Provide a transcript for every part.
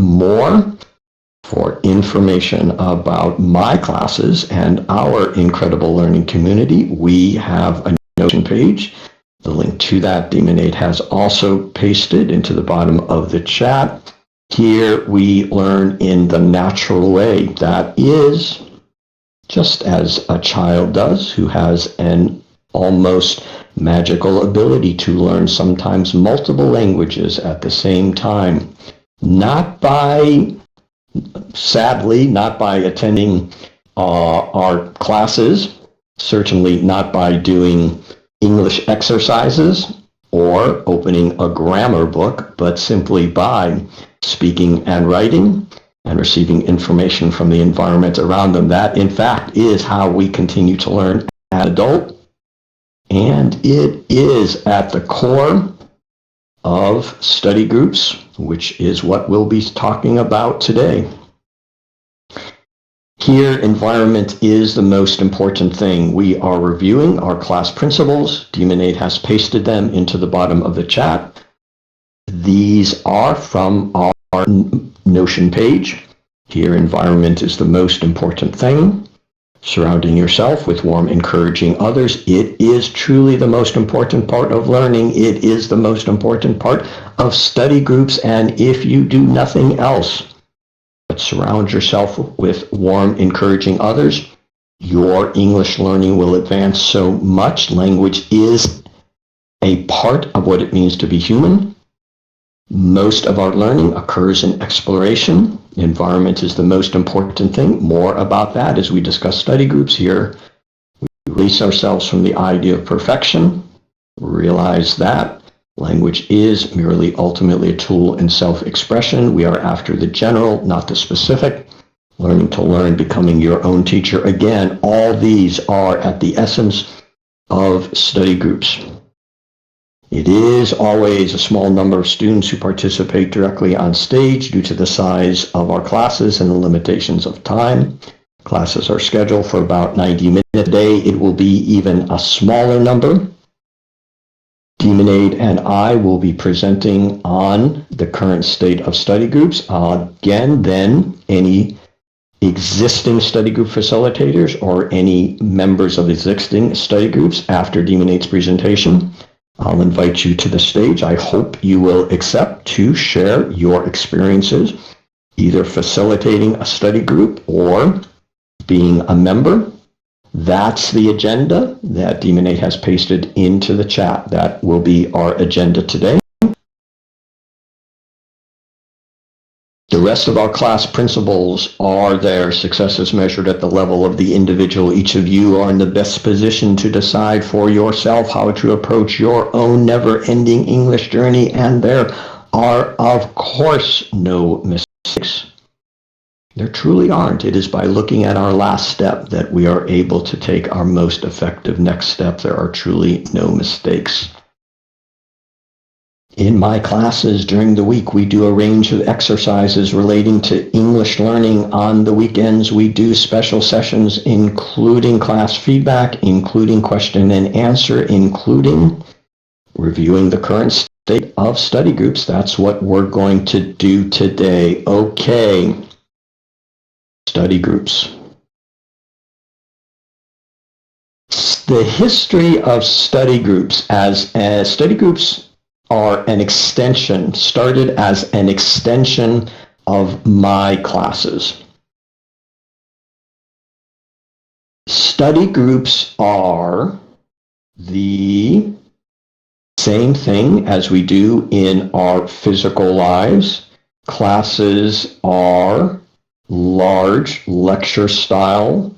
more, for information about my classes and our incredible learning community, we have a Notion page. The link to that, Demonade has also pasted into the bottom of the chat. Here we learn in the natural way, that is, just as a child does who has an almost magical ability to learn sometimes multiple languages at the same time. Sadly, not by attending our classes, certainly not by doing English exercises or opening a grammar book, but simply by speaking and writing and receiving information from the environment around them. That, in fact, is how we continue to learn as adults, and it is at the core of study groups, which is what we'll be talking about today. Here, environment is the most important thing. We are reviewing our class principles. Demonade has pasted them into the bottom of the chat. These are from our Notion page. Here, environment is the most important thing. Surrounding yourself with warm, encouraging others. It is truly the most important part of learning. It is the most important part of study groups. And if you do nothing else but surround yourself with warm, encouraging others, your English learning will advance so much. Language is a part of what it means to be human. Most of our learning occurs in exploration. Environment is the most important thing. More about that as we discuss study groups here. We release ourselves from the idea of perfection. Realize that language is merely ultimately a tool in self-expression. We are after the general, not the specific. Learning to learn, becoming your own teacher. Again, all these are at the essence of study groups. It is always a small number of students who participate directly on stage due to the size of our classes and the limitations of time. Classes are scheduled for about 90 minutes a day. It will be even a smaller number. Demonade and I will be presenting on the current state of study groups. Again, then any existing study group facilitators or any members of existing study groups after Demonade's presentation, I'll invite you to the stage. I hope you will accept to share your experiences, either facilitating a study group or being a member. That's the agenda that Demonade has pasted into the chat. That will be our agenda today. The rest of our class principles are their successes measured at the level of the individual. Each of you are in the best position to decide for yourself how to approach your own never-ending English journey, and there are, of course, no mistakes. There truly aren't. It is by looking at our last step that we are able to take our most effective next step. There are truly no mistakes. In my classes during the week, we do a range of exercises relating to English learning. On the weekends, we do special sessions, including class feedback, including question and answer, including reviewing the current state of study groups. That's what we're going to do today. Okay. Study groups. The history of study groups as study groups are an extension, started as an extension of my classes. Study groups are the same thing as we do in our physical lives. Classes are large lecture style,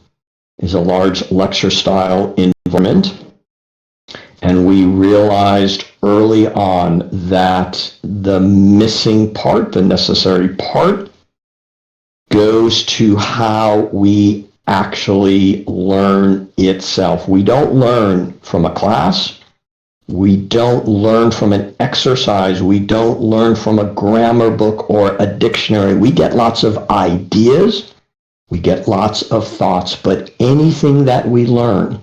is a large lecture style environment. And we realized early on that the missing part, the necessary part, goes to how we actually learn itself. We don't learn from a class. We don't learn from an exercise. We don't learn from a grammar book or a dictionary. We get lots of ideas. We get lots of thoughts. But anything that we learn,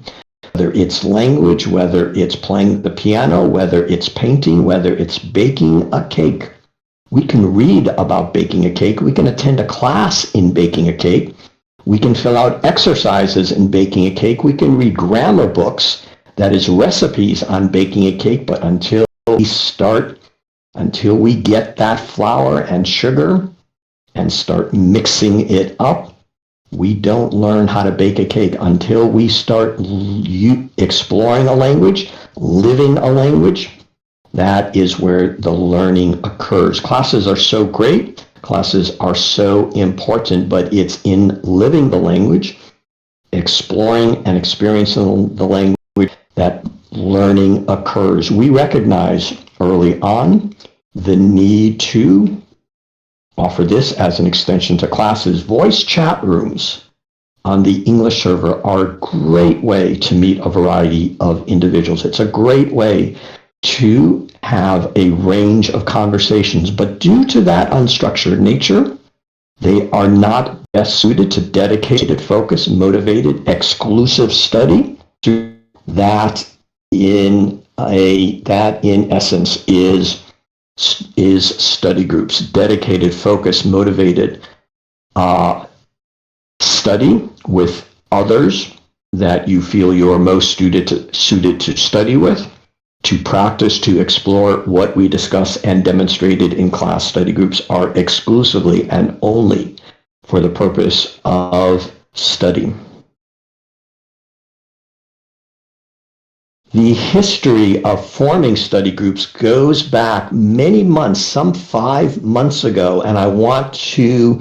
whether it's language, whether it's playing the piano, whether it's painting, whether it's baking a cake, We can read about baking a cake. We can attend a class in baking a cake. We can fill out exercises in baking a cake. We can read grammar books, that is recipes on baking a cake, but until we get that flour and sugar and start mixing it up, we don't learn how to bake a cake until we start exploring a language, living a language. That is where the learning occurs. Classes are so great. Classes are so important, but it's in living the language, exploring and experiencing the language that learning occurs. We recognize early on the need to offer this as an extension to classes. Voice chat rooms on the English server are a great way to meet a variety of individuals. It's a great way to have a range of conversations, but due to that unstructured nature, they are not best suited to dedicated, focused, motivated, exclusive study. That in essence is study groups, dedicated, focused, motivated study with others that you feel you are most suited to study with, to practice, to explore. What we discuss and demonstrated in class study groups are exclusively and only for the purpose of study. The history of forming study groups goes back many months, some 5 months ago, and I want to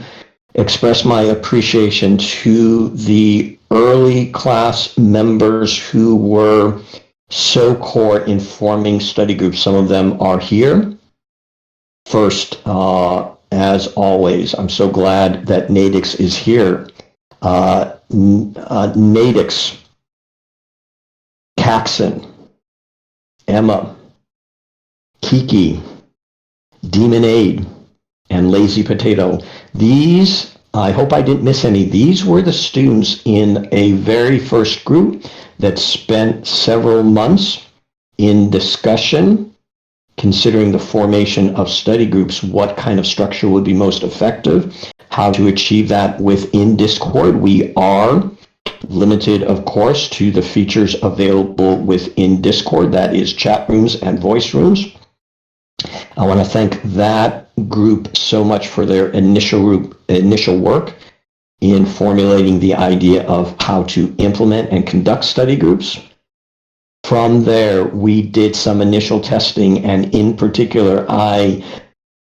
express my appreciation to the early class members who were so core in forming study groups. Some of them are here. First, as always, I'm so glad that Nadix is here. Nadix, Caxon, Emma, Kiki, Demonade, and Lazy Potato. These, I hope I didn't miss any, these were the students in a very first group that spent several months in discussion, considering the formation of study groups, what kind of structure would be most effective, how to achieve that within Discord. We are limited, of course, to the features available within Discord, that is chat rooms and voice rooms. I want to thank that group so much for their initial work in formulating the idea of how to implement and conduct study groups. From there, we did some initial testing, and in particular, I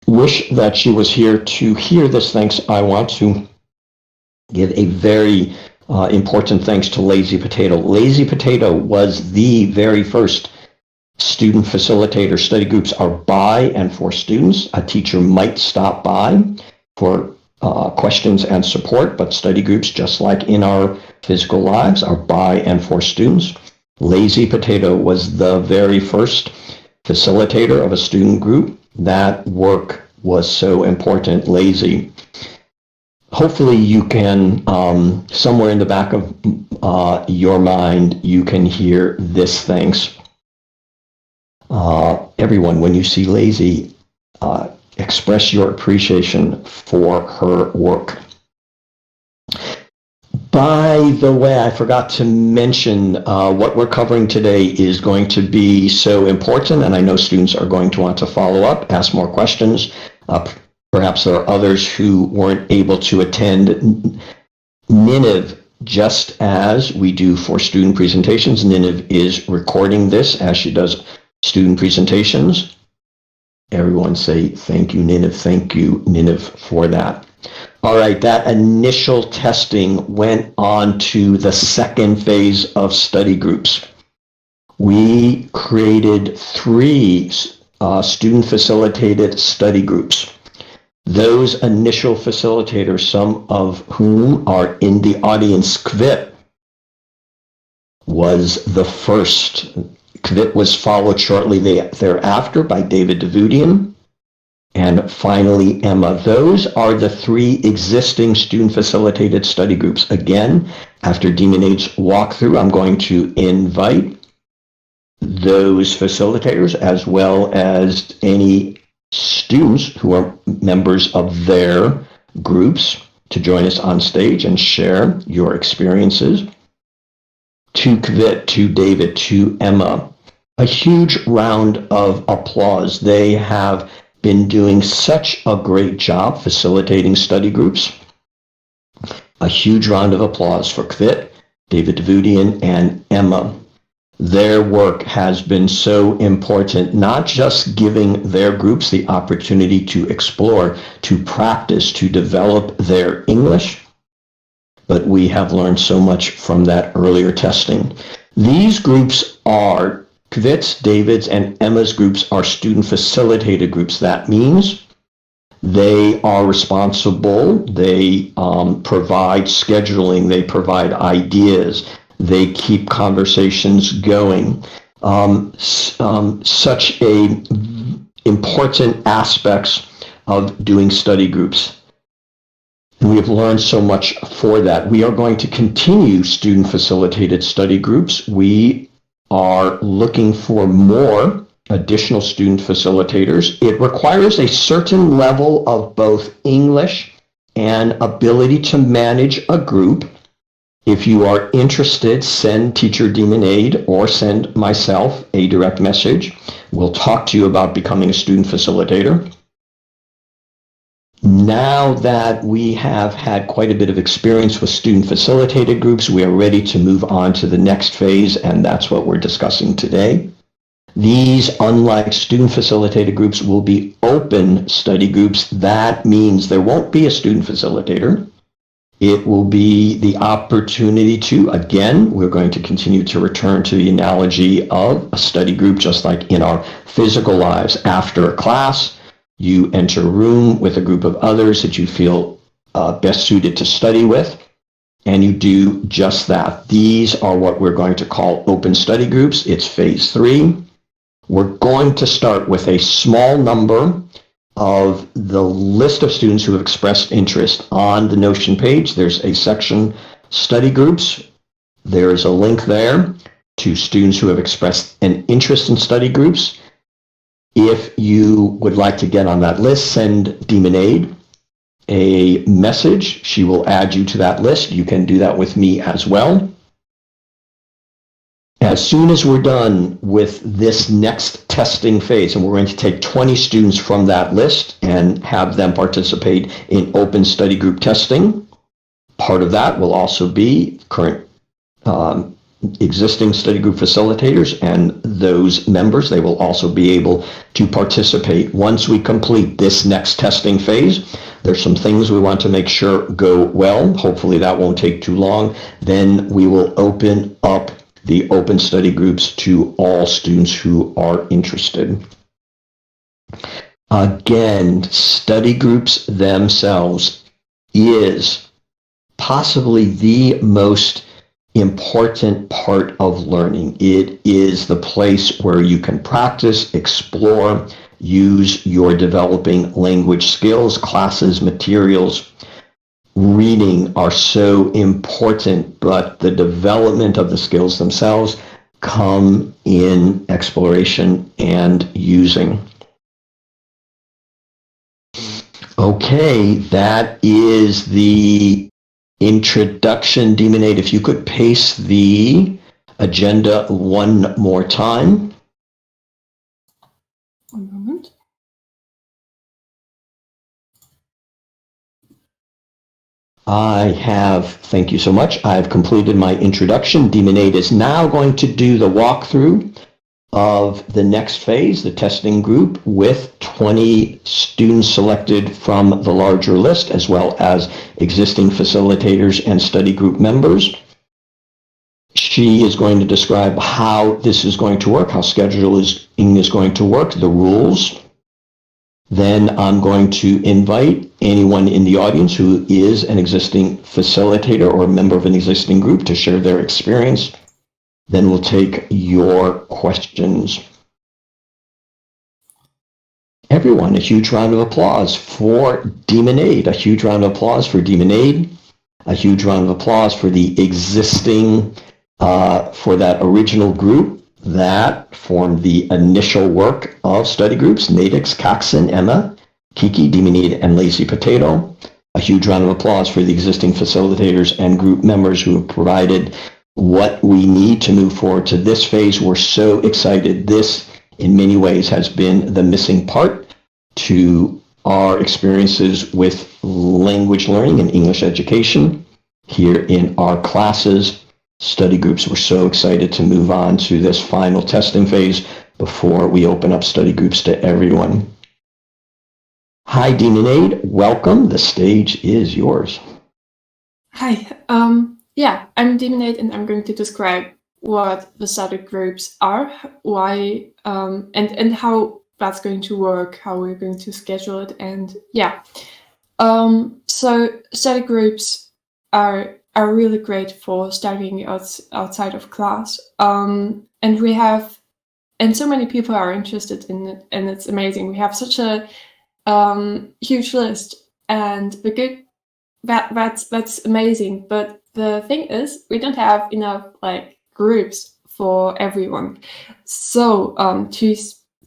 wish that she was here to hear this thanks. I want to give a very important thanks to Lazy Potato. Lazy Potato was the very first student facilitator. Study groups are by and for students. A teacher might stop by for questions and support, but study groups, just like in our physical lives, are by and for students. Lazy Potato was the very first facilitator of a student group. That work was so important. Lazy. Hopefully you can, somewhere in the back of your mind, you can hear this thanks. Everyone, when you see Lazy, express your appreciation for her work. By the way, I forgot to mention what we're covering today is going to be so important, and I know students are going to want to follow up, ask more questions. Perhaps there are others who weren't able to attend. Ninive, just as we do for student presentations, Ninive is recording this as she does student presentations. Everyone say thank you, Ninive, for that. All right, that initial testing went on to the second phase of study groups. We created 3 student-facilitated study groups. Those initial facilitators, some of whom are in the audience, Kvit was the first. Kvit was followed shortly thereafter by David Davudian, and finally Emma. Those are the 3 existing student-facilitated study groups. Again, after Demonade's walkthrough, I'm going to invite those facilitators, as well as any students who are members of their groups to join us on stage and share your experiences. To Kvit, to David, to Emma, a huge round of applause. They have been doing such a great job facilitating study groups. A huge round of applause for Kvit, David Davudian, and Emma. Their work has been so important, not just giving their groups the opportunity to explore, to practice, to develop their English, but we have learned so much from that earlier testing. These groups are, Kvit's, David's, and Emma's groups are student-facilitated groups. That means they are responsible, they provide scheduling, they provide ideas, they keep conversations going. Such a important aspects of doing study groups. And we have learned so much for that. We are going to continue student-facilitated study groups. We are looking for more additional student facilitators. It requires a certain level of both English and ability to manage a group. If you are interested, send Teacher Demon Aid or send myself a direct message. We'll talk to you about becoming a student facilitator. Now that we have had quite a bit of experience with student-facilitated groups, we are ready to move on to the next phase, and that's what we're discussing today. These, unlike student-facilitated groups, will be open study groups. That means there won't be a student facilitator. It will be the opportunity to, again, we're going to continue to return to the analogy of a study group, just like in our physical lives. After a class, you enter a room with a group of others that you feel best suited to study with, and you do just that. These are what we're going to call open study groups. It's phase 3. We're going to start with a small number of the list of students who have expressed interest. On the Notion page, there's a section, study groups. There's a link there to students who have expressed an interest in study groups. If you would like to get on that list, send Demon Aid a message. She will add you to that list. You can do that with me as well. As soon as we're done with this next testing phase, and we're going to take 20 students from that list and have them participate in open study group testing. Part of that will also be current existing study group facilitators and those members. They will also be able to participate. Once we complete this next testing phase, there's some things we want to make sure go well. Hopefully that won't take too long. Then we will open up the open study groups to all students who are interested. Again, study groups themselves is possibly the most important part of learning. It is the place where you can practice, explore, use your developing language skills, classes, materials. Reading are so important, but the development of the skills themselves come in exploration and using. Okay, that is the introduction. Demon Aid, if you could paste the agenda one more time. One moment. Thank you so much. I've completed my introduction. Demon Aid is now going to do the walkthrough of the next phase, the testing group, with 20 students selected from the larger list, as well as existing facilitators and study group members. She is going to describe how this is going to work, how scheduling is going to work, the rules. Then I'm going to invite anyone in the audience who is an existing facilitator or a member of an existing group to share their experience. Then we'll take your questions. Everyone, a huge round of applause for Demon Aid. A huge round of applause for Demon Aid. A huge round of applause for the existing, for that original group that formed the initial work of study groups: Nadix, Coxon, Emma, Kiki, Demonade, and Lazy Potato. A huge round of applause for the existing facilitators and group members who have provided what we need to move forward to this phase. We're so excited. This, in many ways, has been the missing part to our experiences with language learning and English education here in our classes. Study groups. We're so excited to move on to this final testing phase before we open up study groups to everyone. Hi, Demonade. Welcome. The stage is yours. Hi. Yeah, I'm Demonade, and I'm going to describe what the study groups are, why, and how that's going to work, how we're going to schedule it, and yeah. So study groups are really great for studying outside of class, and so many people are interested in it, and it's amazing. We have such a huge list, and that's amazing. But the thing is, we don't have enough groups for everyone. So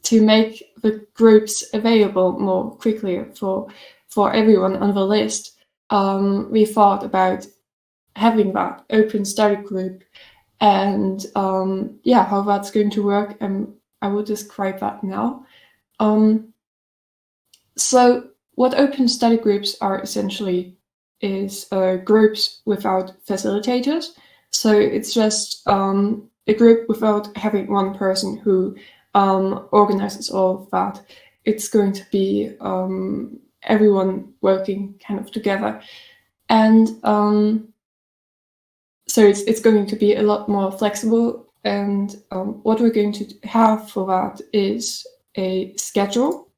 to make the groups available more quickly for everyone on the list, we thought about having that open study group, and how that's going to work, and I will describe that now. So what open study groups are essentially is groups without facilitators. So it's just a group without having one person who organizes all of that. It's going to be everyone working kind of together. And so it's going to be a lot more flexible. And what we're going to have for that is a schedule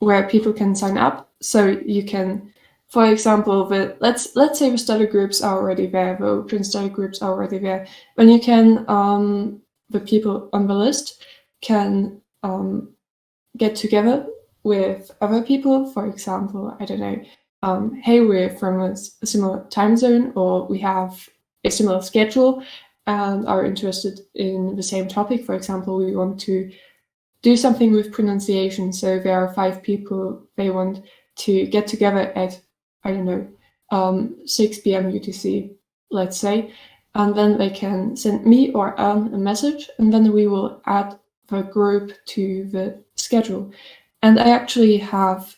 where people can sign up. So you can, for example, let's say the study groups are already there, the open study groups are already there. When you can, the people on the list can get together with other people. For example, I don't know, hey, we're from a similar time zone, or we have a similar schedule and are interested in the same topic. For example, we want to do something with pronunciation. So there are 5 people, they want to get together at, I don't know, 6 p.m. UTC, let's say, and then they can send me or Anne a message, and then we will add the group to the schedule. And I actually have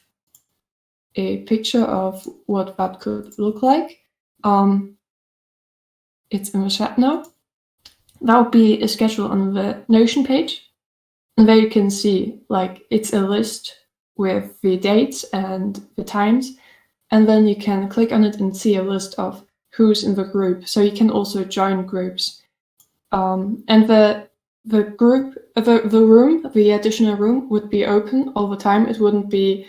a picture of what that could look like. It's in the chat now. That would be a schedule on the Notion page. And there you can see, it's a list with the dates and the times. And then you can click on it and see a list of who's in the group. So you can also join groups. And the group, the room, the additional room would be open all the time. It wouldn't be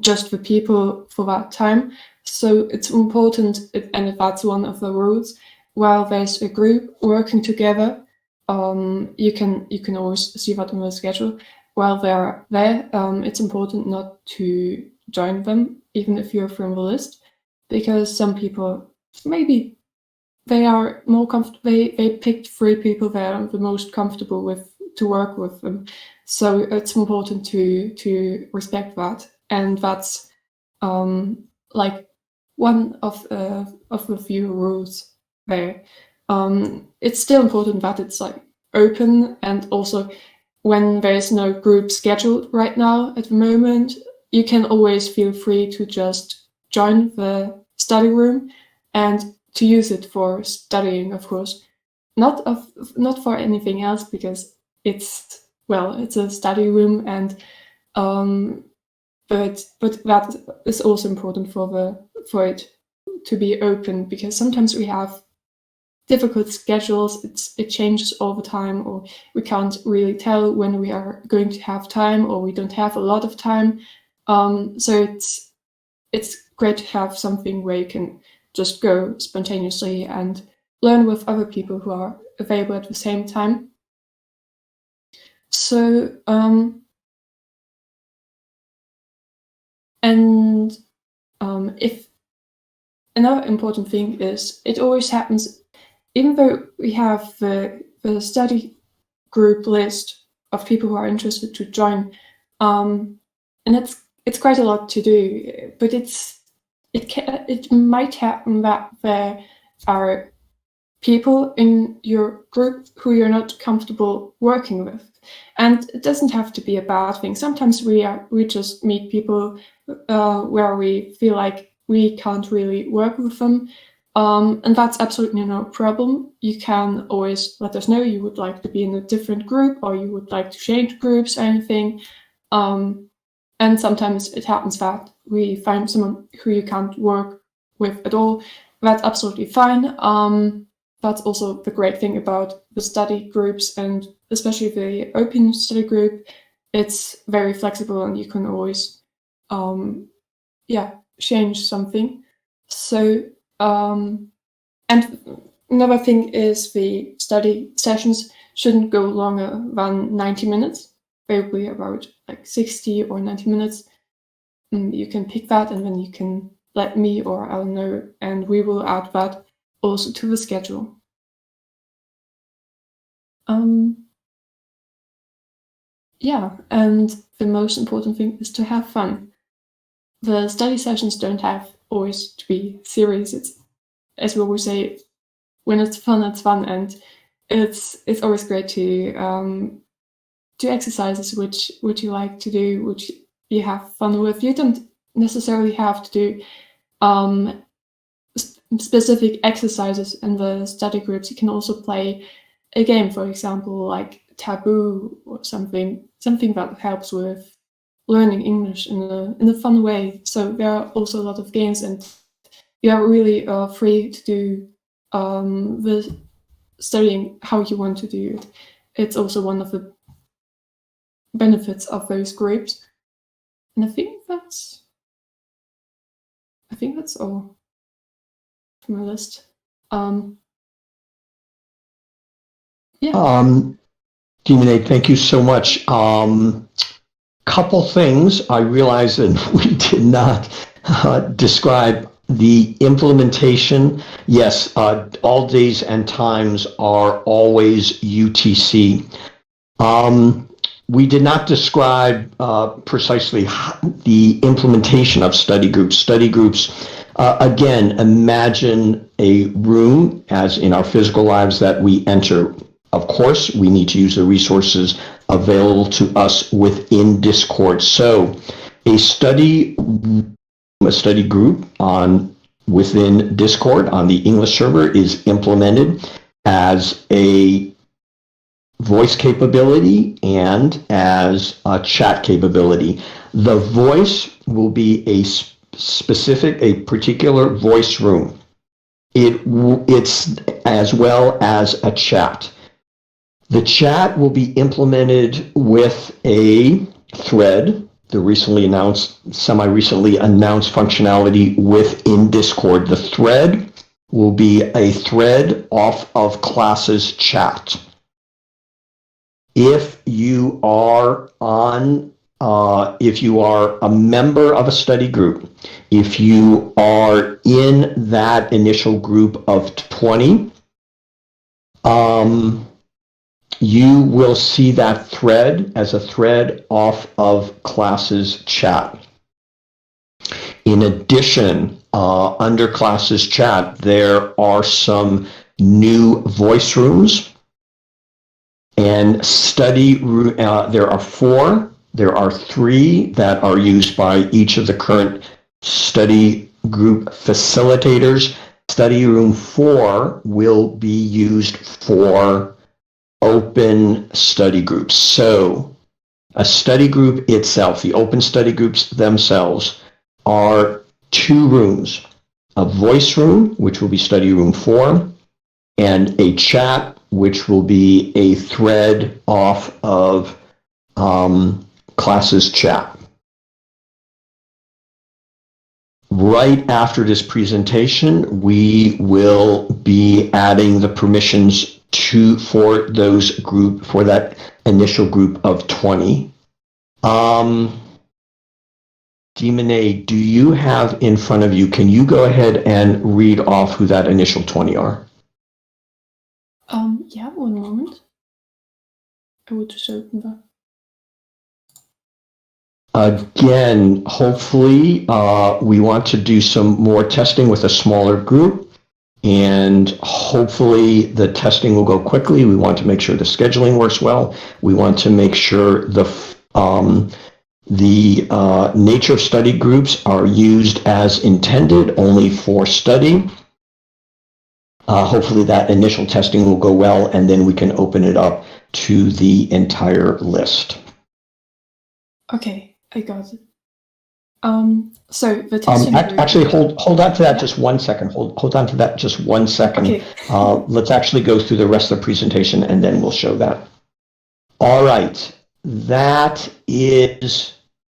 just the people for that time. So it's important, and that's one of the rules. While there's a group working together, you can always see that on the schedule. While they're there, it's important not to join them, even if you're from the list, because some people, maybe they are more comfortable, they picked 3 people they're the most comfortable with to work with them. So it's important to respect that. And that's one of the few rules there. It's still important that it's open, and also when there's no group scheduled right now at the moment, you can always feel free to just join the study room and to use it for studying, of course, not for anything else, because it's a study room, and but that is also important for it to be open, because sometimes we have difficult schedules. It changes all the time, or we can't really tell when we are going to have time, or we don't have a lot of time. So it's great to have something where you can just go spontaneously and learn with other people who are available at the same time. So if another important thing is, it always happens, even though we have the study group list of people who are interested to join, and it's quite a lot to do. But it might happen that there are people in your group who you're not comfortable working with, and it doesn't have to be a bad thing. Sometimes we just meet people where we feel like we can't really work with them, and that's absolutely no problem. You can always let us know you would like to be in a different group, or you would like to change groups or anything. And sometimes it happens that we find someone who you can't work with at all. That's absolutely fine. That's also the great thing about the study groups, and especially the open study group. It's very flexible, and you can always, change something. So, and another thing is the study sessions shouldn't go longer than 90 minutes. They will be about like 60 or 90 minutes. You can pick that, and then you can let me or I'll know, and we will add that also to the schedule. And the most important thing is to have fun. The study sessions don't have always to be serious. It's, as we always say, when it's fun, and it's always great to do exercises which you like to do, which you have fun with. You don't necessarily have to do specific exercises in the study groups. You can also play a game, for example, like Taboo or something that helps with learning English in a fun way. So there are also a lot of games, and you are really free to do the studying how you want to do it. It's also one of the benefits of those groups. And I think that's all from my list. Dimine, thank you so much. Couple things. I realize that we did not describe the implementation. Yes, all days and times are always UTC. We did not describe precisely the implementation of study groups. Study groups, again, imagine a room as in our physical lives that we enter. Of course, we need to use the resources available to us within Discord. So a study group within Discord on the English server is implemented as a voice capability and as a chat capability. The voice will be a particular voice room. It's as well as a chat. The chat will be implemented with a thread, the semi-recently announced functionality within Discord. The thread will be a thread off of classes chat. If you are a member of a study group, if you are in that initial group of 20, you will see that thread as a thread off of classes chat. In addition, under classes chat, there are some new voice rooms and there are 4. There are 3 that are used by each of the current study group facilitators. Study room 4 will be used for open study groups. So a study group itself, the open study groups themselves, are 2 rooms, a voice room, which will be study room 4, and a chat, which will be a thread off of classes chat. Right after this presentation, we will be adding the permissions for that initial group of 20. Dimine, do you have in front of you, can you go ahead and read off who that initial 20 are? Yeah, one moment. I would just open that. Again, hopefully, we want to do some more testing with a smaller group, and hopefully the testing will go quickly. We want to make sure the scheduling works well. We want to make sure the nature study groups are used as intended, only for study. Hopefully that initial testing will go well, and then we can open it up to the entire list. Okay, I got it. So the testing group. Actually, hold on to that just 1 second. Hold on to that just 1 second. Okay. Let's actually go through the rest of the presentation, and then we'll show that. All right, that is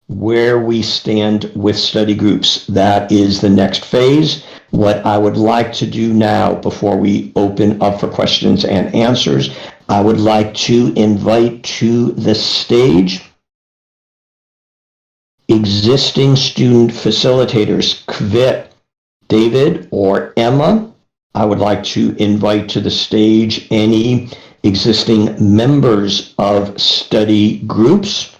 where we stand with study groups. That is the next phase. What I would like to do now, before we open up for questions and answers, I would like to invite to the stage existing student facilitators, Kvit, David, or Emma. I would like to invite to the stage any existing members of study groups.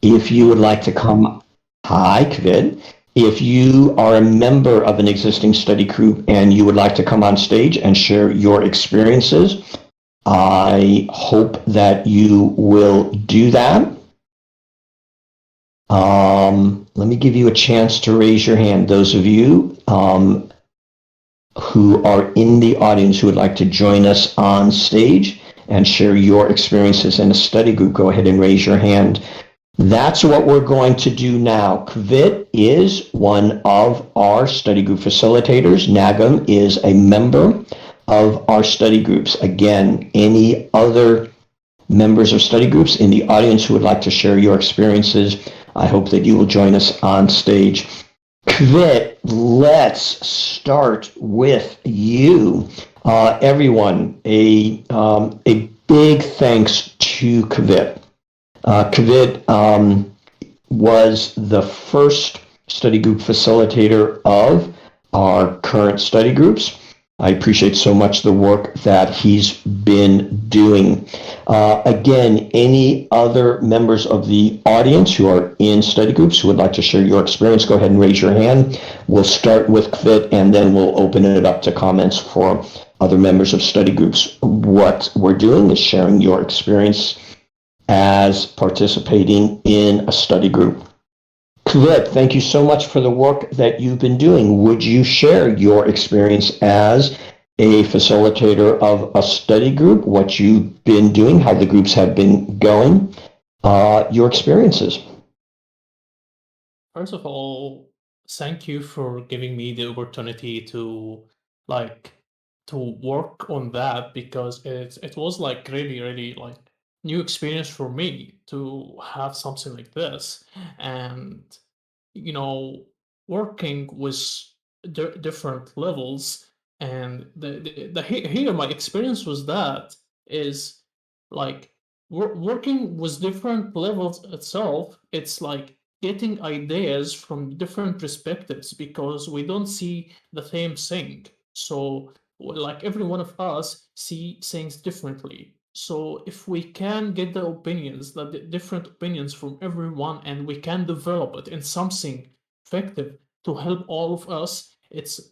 If you would like to come, hi, Kvit. If you are a member of an existing study group and you would like to come on stage and share your experiences, I hope that you will do that. Let me give you a chance to raise your hand. Those of you who are in the audience who would like to join us on stage and share your experiences in a study group, go ahead and raise your hand. That's what we're going to do now. Kvit is one of our study group facilitators. Nagam is a member of our study groups. Again, any other members of study groups in the audience who would like to share your experiences, I hope that you will join us on stage. Kvit, let's start with you. Everyone, a big thanks to Kvit. Kvit was the first study group facilitator of our current study groups. I appreciate so much the work that he's been doing. Again, any other members of the audience who are in study groups who would like to share your experience, go ahead and raise your hand. We'll start with Kvit, and then we'll open it up to comments for other members of study groups. What we're doing is sharing your experience as participating in a study group. Kvit, thank you so much for the work that you've been doing. Would you share your experience as a facilitator of a study group, what you've been doing, how the groups have been going, your experiences? First of all, thank you for giving me the opportunity to work on that, because it was like really like new experience for me to have something like this. And working with different levels, and here my experience was that is like working with different levels itself. It's like getting ideas from different perspectives, because we don't see the same thing. So like every one of us see things differently. So if we can get the different opinions from everyone, and we can develop it in something effective to help all of us, that's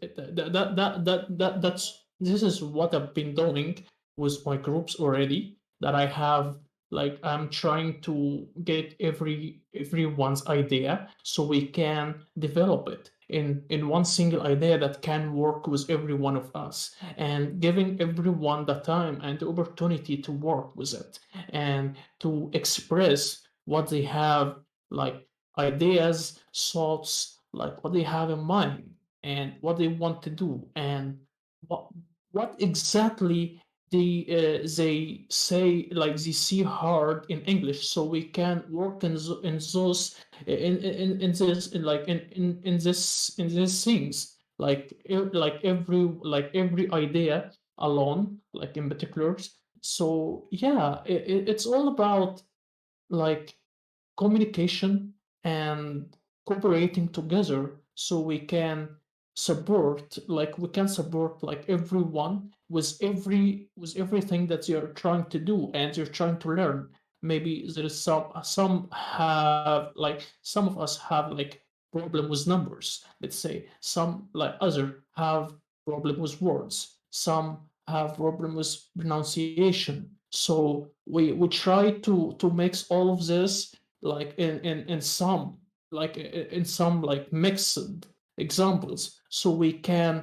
this is what I've been doing with my groups already. That I have, like, I'm trying to get everyone's idea, so we can develop it in one single idea that can work with every one of us, and giving everyone the time and the opportunity to work with it and to express what they have, like ideas, thoughts, like what they have in mind and what they want to do, and what what exactly they say, like they see hard in English, so we can work in those in this in these things, like every idea alone, like in particulars. So yeah, it's all about like communication and cooperating together, so we can support, like we can support like everyone with everything that you're trying to do and you're trying to learn. Maybe there is some have like some of us have like problem with numbers, let's say. Some like other have problem with words, some have problem with pronunciation. So we try to mix all of this like in some like in some like mixed examples, so we can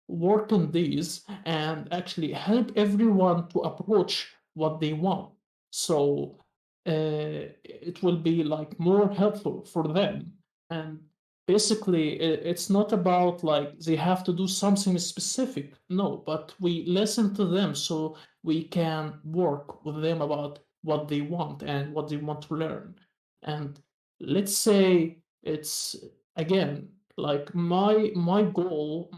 work on these and actually help everyone to approach what they want. So it will be like more helpful for them. And basically, it's not about like they have to do something specific. No, but we listen to them so we can work with them about what they want and what they want to learn. And let's say it's again like my goal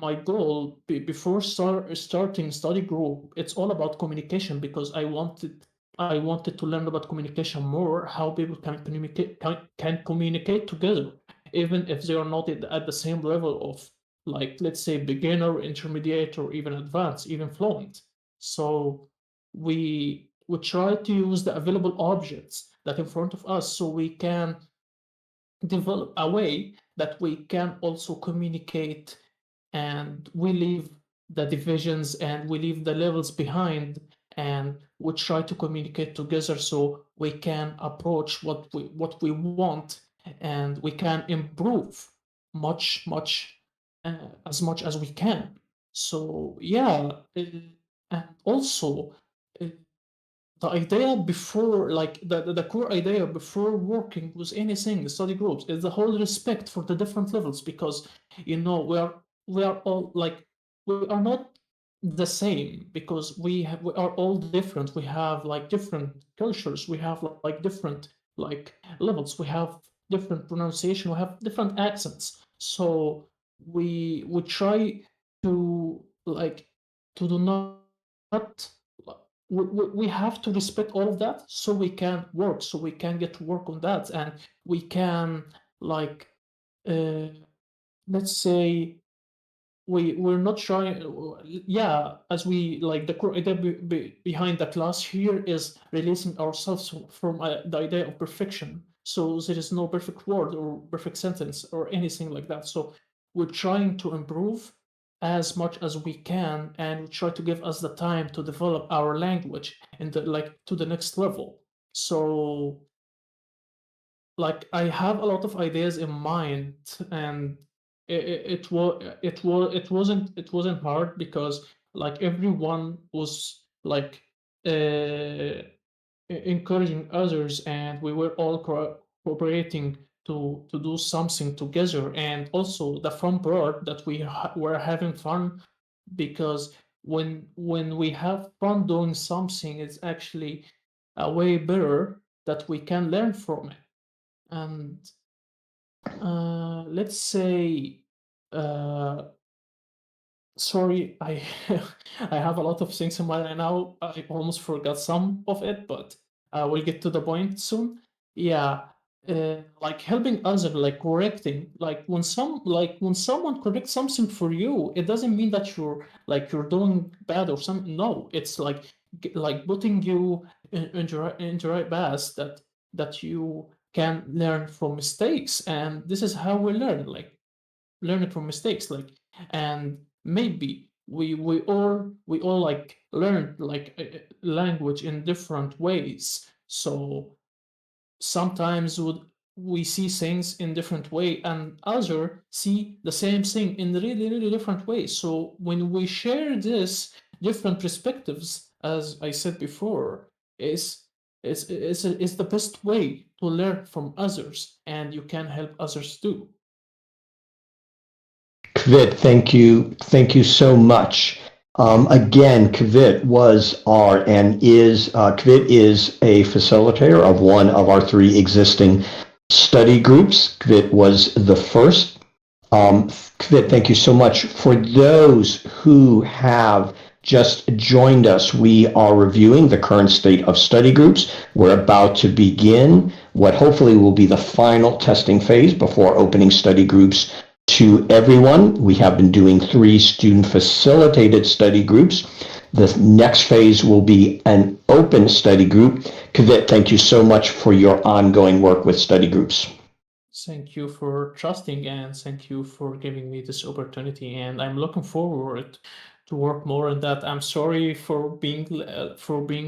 before starting study group, it's all about communication, because I wanted to learn about communication more, how people can communicate together, even if they are not at the same level of, like, let's say, beginner, intermediate, or even advanced, even fluent. So we try to use the available objects that in front of us, so we can develop a way that we can also communicate, and we leave the divisions and we leave the levels behind, and we try to communicate together so we can approach what we want, and we can improve much as much as we can. So yeah, and also uh, the idea before, like the core idea before working with anything study groups, is the whole respect for the different levels, because we are all like, we are not the same, because we are all different. We have like different cultures, we have like different like levels, we have different pronunciation, we have different accents. So we try to like to do not we have to respect all of that, so we can work, so we can get to work on that, and we can like uh, let's say we're not trying, yeah, as we like, the core idea behind the class here is releasing ourselves from the idea of perfection. So there is no perfect word or perfect sentence or anything like that. So we're trying to improve as much as we can, and we try to give us the time to develop our language and like to the next level. So like I have a lot of ideas in mind, and it wasn't hard, because like everyone was like encouraging others, and we were all cooperating to do something together. And also the fun part that were having fun, because when we have fun doing something, it's actually a way better that we can learn from it. And let's say, uh, sorry, I I have a lot of things in mind right now. I almost forgot some of it, but we'll get to the point soon. Yeah, like helping others, like correcting, like when someone corrects something for you, it doesn't mean that you're doing bad or something. No, it's like like putting you in the right path, that you can learn from mistakes, and this is how we learn, like learning from mistakes, like. And maybe we all like learn like language in different ways. So sometimes we see things in different way, and other see the same thing in really different ways. So when we share this different perspectives, as I said before, is the best way to learn from others, and you can help others too. Kvit, thank you so much. Again, Kvit Kvit is a facilitator of one of our three existing study groups. Kvit was the first. Kvit, thank you so much. For those who have just joined us, we are reviewing the current state of study groups. We're about to begin what hopefully will be the final testing phase before opening study groups to everyone. We have been doing 3 student-facilitated study groups. The next phase will be an open study group. Kavit, thank you so much for your ongoing work with study groups. Thank you for trusting and thank you for giving me this opportunity. And I'm looking forward to work more on that. I'm sorry for being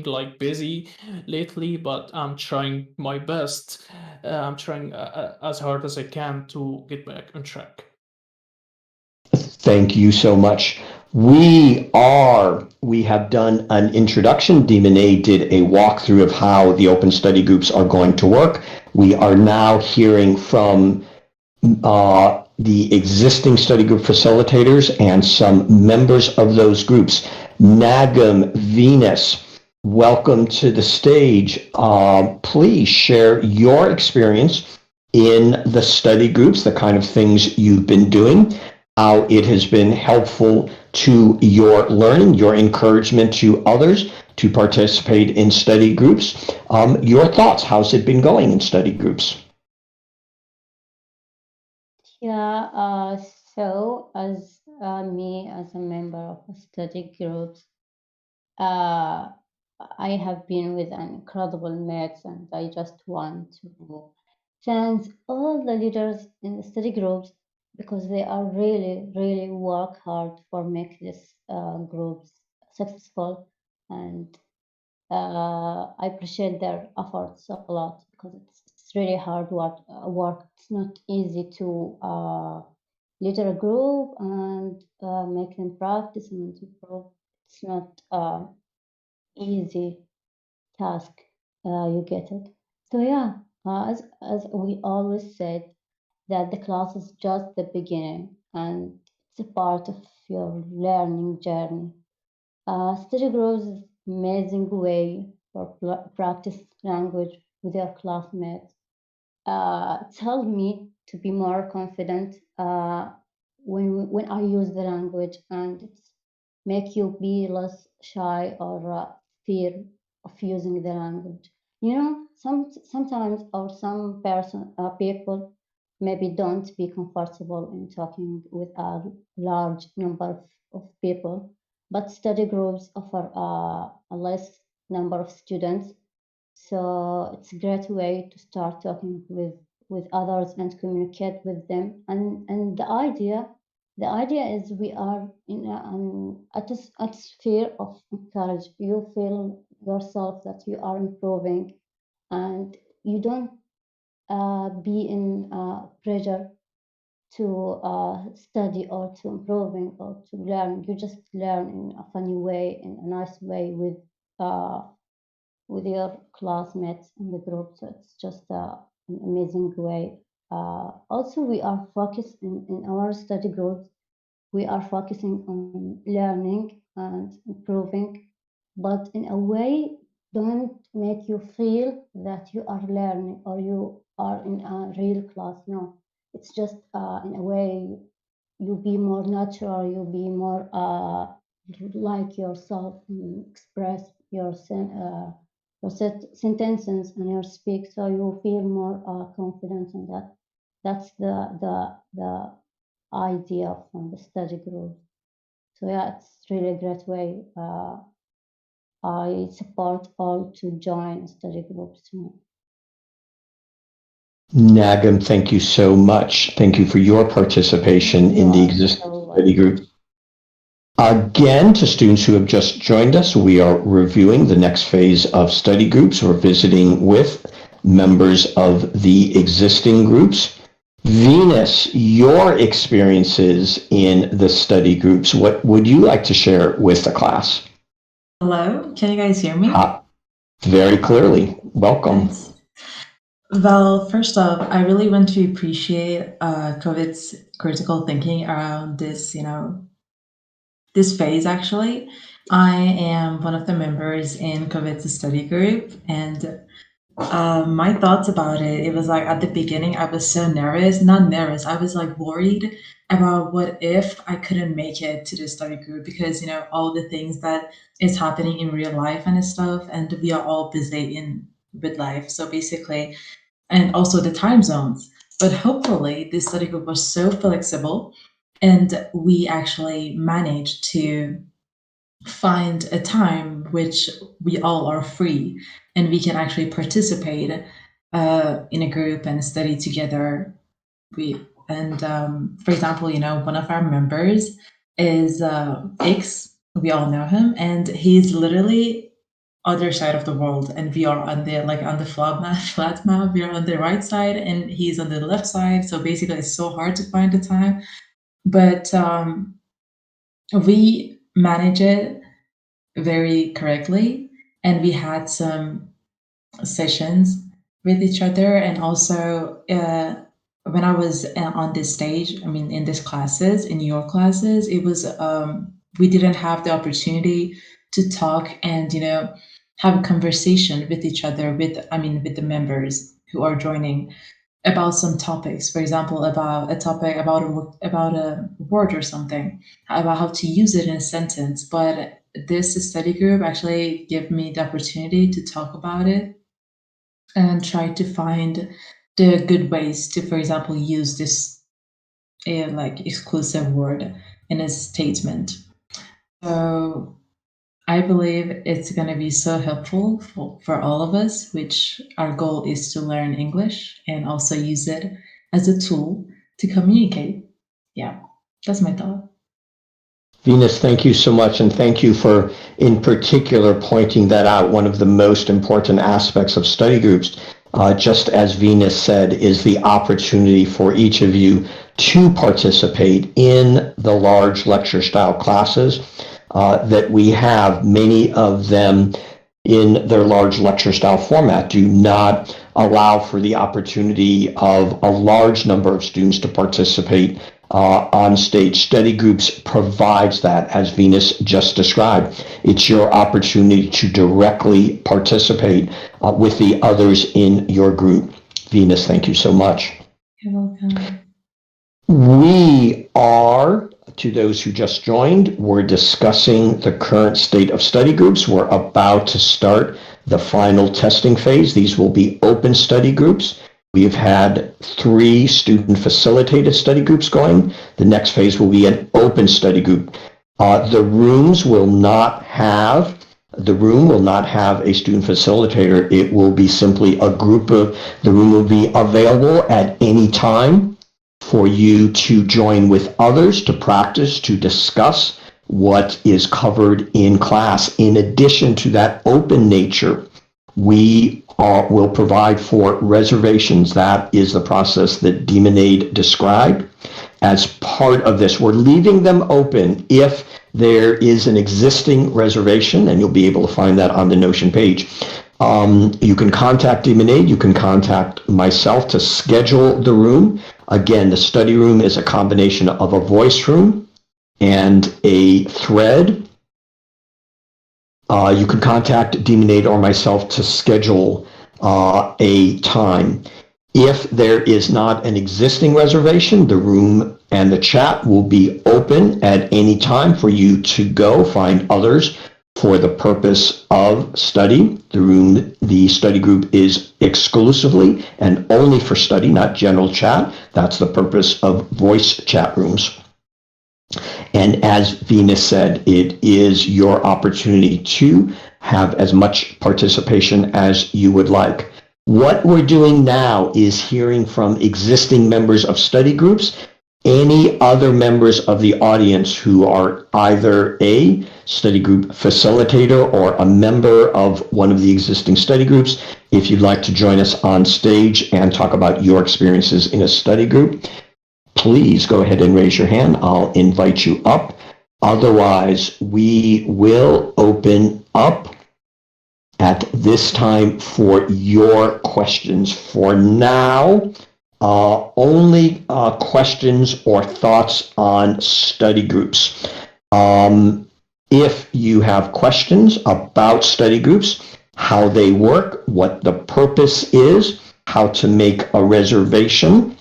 like busy lately, but I'm trying my best. I'm trying as hard as I can to get back on track. Thank you so much. We have done an introduction. Demone did a walkthrough of how the open study groups are going to work. We are now hearing from the existing study group facilitators and some members of those groups. Nagam, Venus, welcome to the stage. Please share your experience in the study groups, the kind of things you've been doing, how it has been helpful to your learning, your encouragement to others to participate in study groups. Your thoughts, how's it been going in study groups? Yeah, so as me as a member of a study group, uh, I have been with an incredible mix, and I just want to thank all the leaders in the study groups because they are really work hard for make this groups successful, and I appreciate their efforts a lot because it's really hard work. It's not easy to leader a group and make them practice and improve. It's not easy task. You get it. So yeah, as we always said, that the class is just the beginning and it's a part of your learning journey. Study groups is amazing way for practice language with your classmates. It's helped me to be more confident when I use the language, and it's make you be less shy or fear of using the language. You know, sometimes or some people maybe don't be comfortable in talking with a large number of people, but study groups offer a less number of students, so it's a great way to start talking with others and communicate with them. And the idea is we are in an atmosphere of encourage. You feel yourself that you are improving, and you don't be in pressure to study or to improving or to learn. You just learn in a funny way, in a nice way with your classmates in the group. So it's just an amazing way. Also, we are focused in our study groups. We are focusing on learning and improving, but in a way, don't make you feel that you are learning or you are in a real class. No, it's just in a way you be more natural, you be more like yourself, and express your sentences and your speak, so you feel more confident in that. That's the idea from the study group. So yeah, it's really a great way. I support all to join study groups too. Nagam, thank you so much. Thank you for your participation in the You are existing so study welcome. group. Again, to students who have just joined us, we are reviewing the next phase of study groups. We're visiting with members of the existing groups. Venus, your experiences in the study groups, what would you like to share with the class? Hello, can you guys hear me? Very clearly. Welcome. Nice. Well, first off, I really want to appreciate COVID's critical thinking around this, this phase actually. I am one of the members in COVID's study group, and my thoughts about it was like at the beginning, I was so nervous, not nervous, I was like worried about what if I couldn't make it to the study group because, all the things that is happening in real life and stuff, and we are all busy in with life. So basically, and also the time zones. But hopefully, this study group was so flexible, and we actually managed to find a time which we all are free and we can actually participate in a group and study together. For example, one of our members is X. We all know him, and he's literally other side of the world, and we are on the flat map. We are on the right side, and he's on the left side. So basically, it's so hard to find the time, but we manage it very correctly, and we had some sessions with each other. And also, when I was on this stage, I mean, in these classes, in your classes, it was we didn't have the opportunity to talk and have a conversation with each other, with the members who are joining, about some topics. For example, about a topic, about a word or something, about how to use it in a sentence. But this study group actually gave me the opportunity to talk about it and try to find the good ways to, for example, use this exclusive word in a statement. So I believe it's going to be so helpful for all of us, which our goal is to learn English and also use it as a tool to communicate. Yeah, that's my thought. Venus, thank you so much, and thank you for, in particular, pointing that out. One of the most important aspects of study groups, just as Venus said, is the opportunity for each of you to participate in the large lecture-style classes that we have. Many of them in their large lecture-style format do not allow for the opportunity of a large number of students to participate on stage. Study groups provides that, as Venus just described. It's your opportunity to directly participate with the others in your group. Venus, thank you so much. You're welcome. We are, to those who just joined, we're discussing the current state of study groups. We're about to start the final testing phase. These will be open study groups. We've had 3 student-facilitated study groups going. The next phase will be an open study group. The room will not have a student facilitator. It will be simply a group of, the room will be available at any time for you to join with others, to practice, to discuss what is covered in class. In addition to that open nature, we will provide for reservations. That is the process that Demonade described. As part of this, we're leaving them open if there is an existing reservation, and you'll be able to find that on the Notion page. You can contact Demonade, you can contact myself to schedule the room. Again, the study room is a combination of a voice room and a thread. You can contact Demonade or myself to schedule a time. If there is not an existing reservation, the room and the chat will be open at any time for you to go find others for the purpose of study. The study group is exclusively and only for study, not general chat. That's the purpose of voice chat rooms. And as Venus said, it is your opportunity to have as much participation as you would like. What we're doing now is hearing from existing members of study groups, any other members of the audience who are either a study group facilitator or a member of one of the existing study groups. If you'd like to join us on stage and talk about your experiences in a study group, please go ahead and raise your hand. I'll invite you up. Otherwise, we will open up at this time for your questions. For now, only questions or thoughts on study groups. If you have questions about study groups, how they work, what the purpose is, how to make a reservation,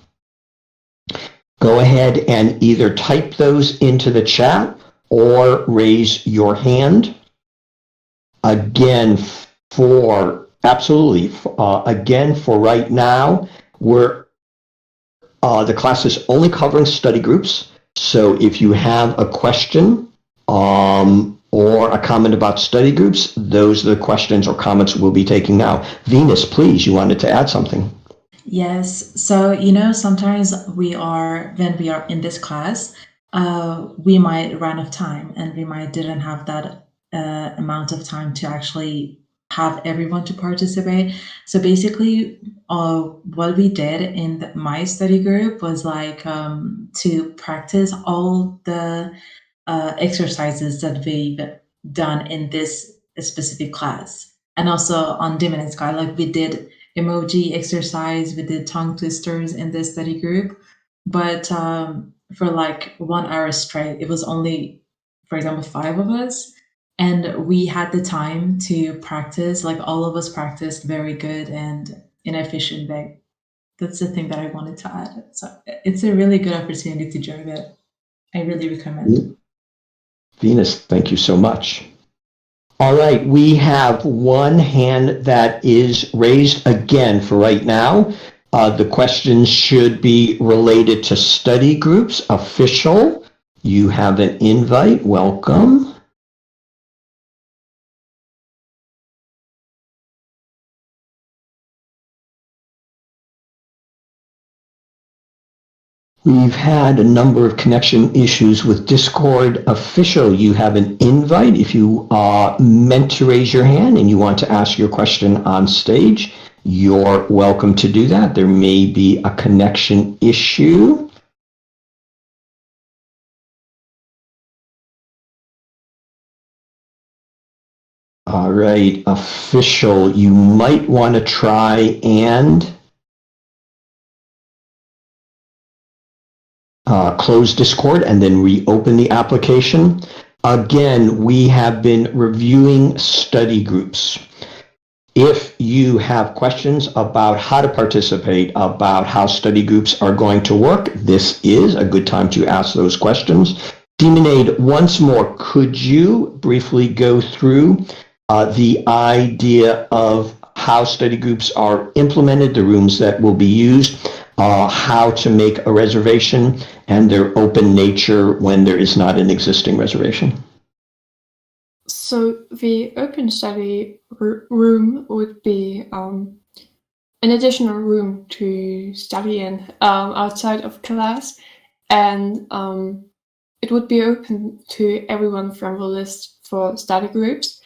go ahead and either type those into the chat or raise your hand. Again, for right now, we're The class is only covering study groups. So if you have a question or a comment about study groups, those are the questions or comments we'll be taking now. Venus, please, you wanted to add something. Yes. So, sometimes when we are in this class, we might run out of time and we didn't have that amount of time to actually have everyone to participate. So basically, what we did in my study group was like to practice all the exercises that we've done in this specific class. And also on Dim and Sky, like we did emoji exercise, we did tongue twisters in this study group. But for like 1 hour straight, it was only, for example, 5 of us. And we had the time to practice, like all of us practiced very good and in an efficient way. That's the thing that I wanted to add. So it's a really good opportunity to join it. I really recommend. Venus, thank you so much. All right, we have one hand that is raised again for right now. The questions should be related to study groups, official. You have an invite, welcome. We've had a number of connection issues with Discord. Official, you have an invite. If you are meant to raise your hand and you want to ask your question on stage, you're welcome to do that. There may be a connection issue. All right, official, you might want to try and close Discord and then reopen the application. Again, we have been reviewing study groups. If you have questions about how to participate, about how study groups are going to work, this is a good time to ask those questions. Demonade, once more, could you briefly go through the idea of how study groups are implemented, the rooms that will be used, how to make a reservation, and their open nature when there is not an existing reservation? So the open study room would be an additional room to study in outside of class, and it would be open to everyone from the list for study groups.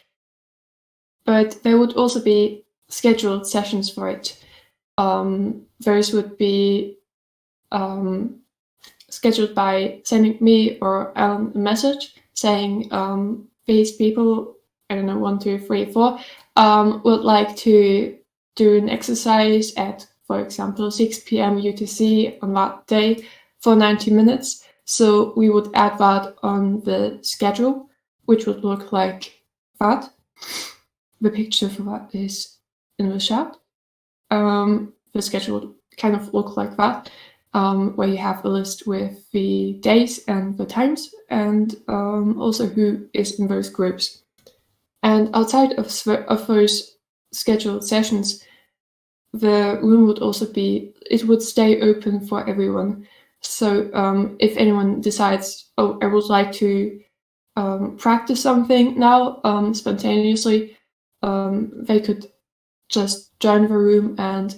But there would also be scheduled sessions for it. Those would be scheduled by sending me or Alan a message saying these people, I don't know, 1, 2, 3, 4, would like to do an exercise at, for example, 6 p.m. UTC on that day for 90 minutes. So we would add that on the schedule, which would look like that. The picture for that is in the chat. The schedule would kind of look like that, where you have a list with the days and the times, and also who is in those groups. And outside of those scheduled sessions, the room would also be, it would stay open for everyone. So if anyone decides, oh, I would like to practice something now spontaneously, they could just join the room and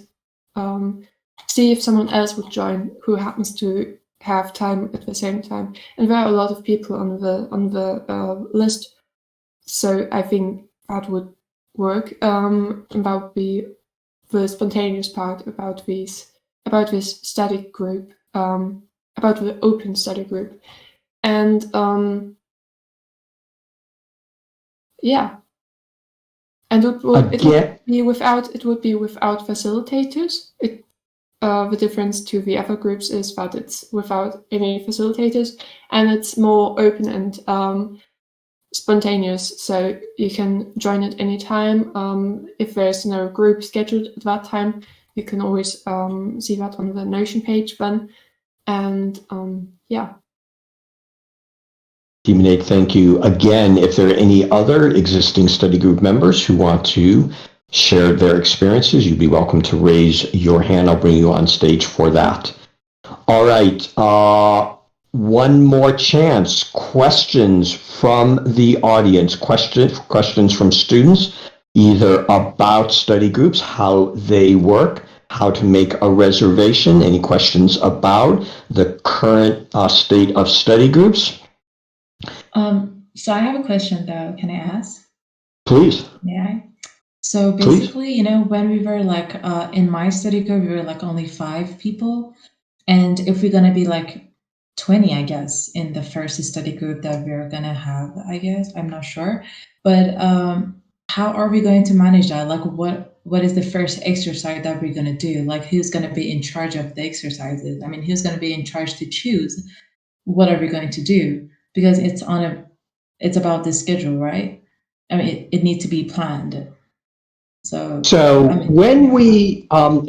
see if someone else would join who happens to have time at the same time. And there are a lot of people on the list, so I think that would work. And that would be the spontaneous part about this study group, about the open study group, and yeah. And it would be without facilitators. The difference to the other groups is that it's without any facilitators, and it's more open and spontaneous. So you can join at any time. If there's no group scheduled at that time, you can always see that on the Notion page then. And yeah. Demonade, thank you. Again, if there are any other existing study group members who want to share their experiences, you'd be welcome to raise your hand. I'll bring you on stage for that. All right. One more chance. Questions from the audience. Questions from students, either about study groups, how they work, how to make a reservation. Any questions about the current state of study groups? So I have a question though. Can I ask? Please. May I? So Please. basically, you know, when we were like in my study group, we were like only 5 people. And if we're gonna be like 20, I guess, in the first study group that we're gonna have, I guess, I'm not sure. But how are we going to manage that? Like what is the first exercise that we're gonna do? Like who's gonna be in charge of the exercises? I mean, who's gonna be in charge to choose what are we going to do? Because it's about the schedule, right? I mean, it needs to be planned. So I mean, when we, what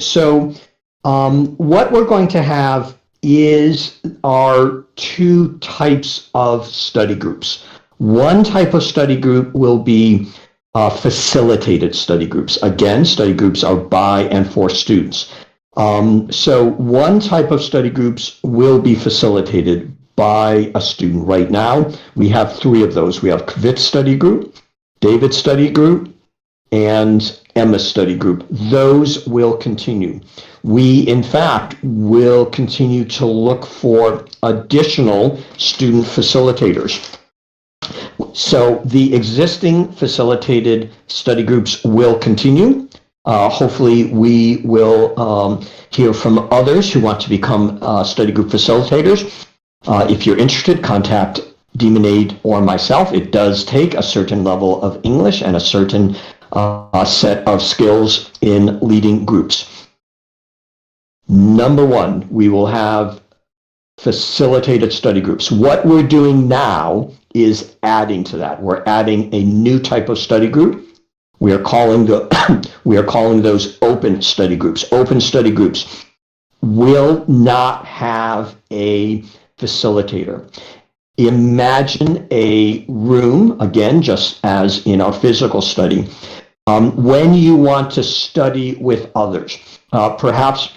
we're going to have is our 2 types of study groups. One type of study group will be facilitated study groups. Again, study groups are by and for students. So one type of study groups will be facilitated by a student. Right now, we have 3 of those. We have Kvit's study group, David's study group, and Emma's study group. Those will continue. We, in fact, will continue to look for additional student facilitators. So the existing facilitated study groups will continue. Hopefully we will hear from others who want to become study group facilitators. If you're interested, contact Demonade or myself. It does take a certain level of English and a certain set of skills in leading groups. Number 1, we will have facilitated study groups. What we're doing now is adding to that. We're adding a new type of study group. We are calling those open study groups. Open study groups will not have a facilitator. Imagine a room, again, just as in our physical study, when you want to study with others. Perhaps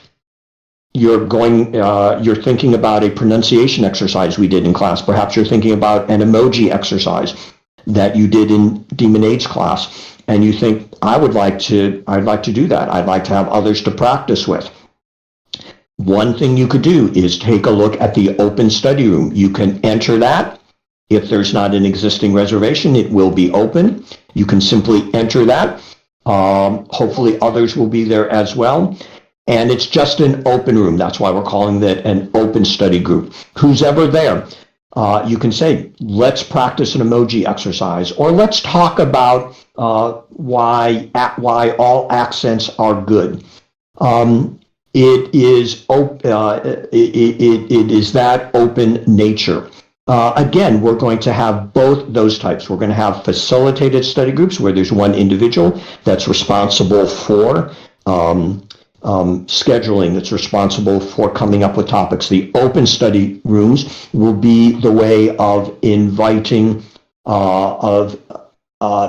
you're thinking about a pronunciation exercise we did in class. Perhaps you're thinking about an emoji exercise that you did in Demonade's class, and you think, I'd like to do that. I'd like to have others to practice with. One thing you could do is take a look at the open study room. You can enter that. If there's not an existing reservation, it will be open. You can simply enter that. Hopefully others will be there as well. And it's just an open room. That's why we're calling that an open study group. Who's ever there, you can say, let's practice an emoji exercise, or let's talk about why all accents are good. It is that open nature. Again, we're going to have both those types. We're going to have facilitated study groups where there's one individual that's responsible for scheduling, that's responsible for coming up with topics. The open study rooms will be the way of inviting,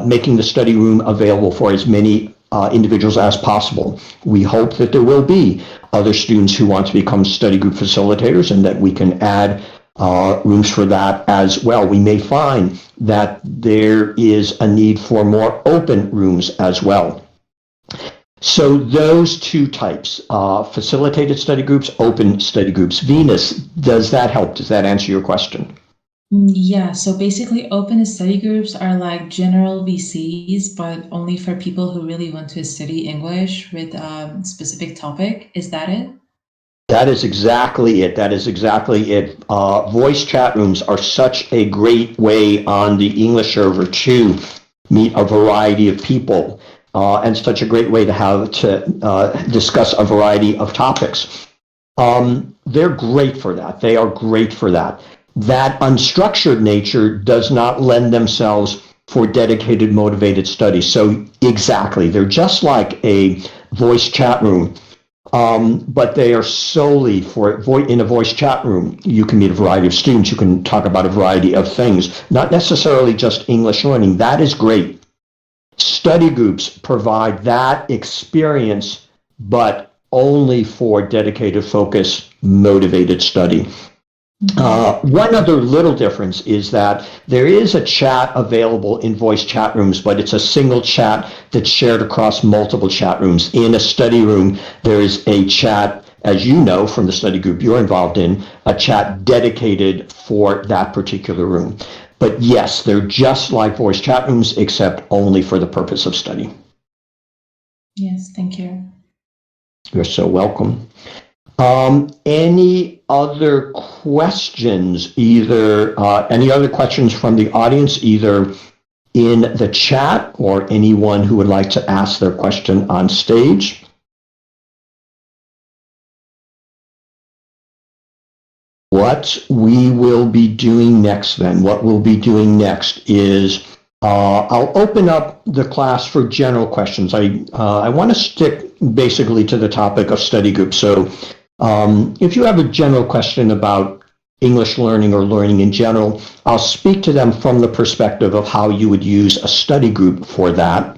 making the study room available for as many individuals as possible. We hope that there will be other students who want to become study group facilitators and that we can add rooms for that as well. We may find that there is a need for more open rooms as well. So those 2 types, facilitated study groups, open study groups. Venus, does that help? Does that answer your question? Yeah, so basically open study groups are like general VCs, but only for people who really want to study English with a specific topic. Is that it? That is exactly it. Voice chat rooms are such a great way on the English server to meet a variety of people, and such a great way to discuss a variety of topics. They're great for that. They are great for that. That unstructured nature does not lend themselves for dedicated, motivated study. So exactly, they're just like a voice chat room. But they are solely in a voice chat room. You can meet a variety of students. You can talk about a variety of things, not necessarily just English learning. That is great. Study groups provide that experience, but only for dedicated, focused motivated study. One other little difference is that there is a chat available in voice chat rooms, but it's a single chat that's shared across multiple chat rooms. In a study room, there is a chat, as you know from the study group you're involved in, a chat dedicated for that particular room. But yes, they're just like voice chat rooms, except only for the purpose of study. Yes, thank you. You're so welcome. Any other questions, any other questions from the audience, either in the chat or anyone who would like to ask their question on stage? What we will be doing next is I'll open up the class for general questions. I want to stick basically to the topic of study groups. So if you have a general question about English learning or learning in general, I'll speak to them from the perspective of how you would use a study group for that.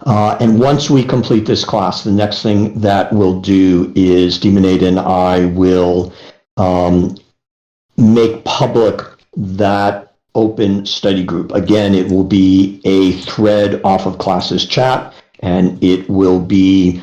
And once we complete this class, the next thing that we'll do is Demonade and I will make public that open study group. Again, it will be a thread off of classes chat, and it will be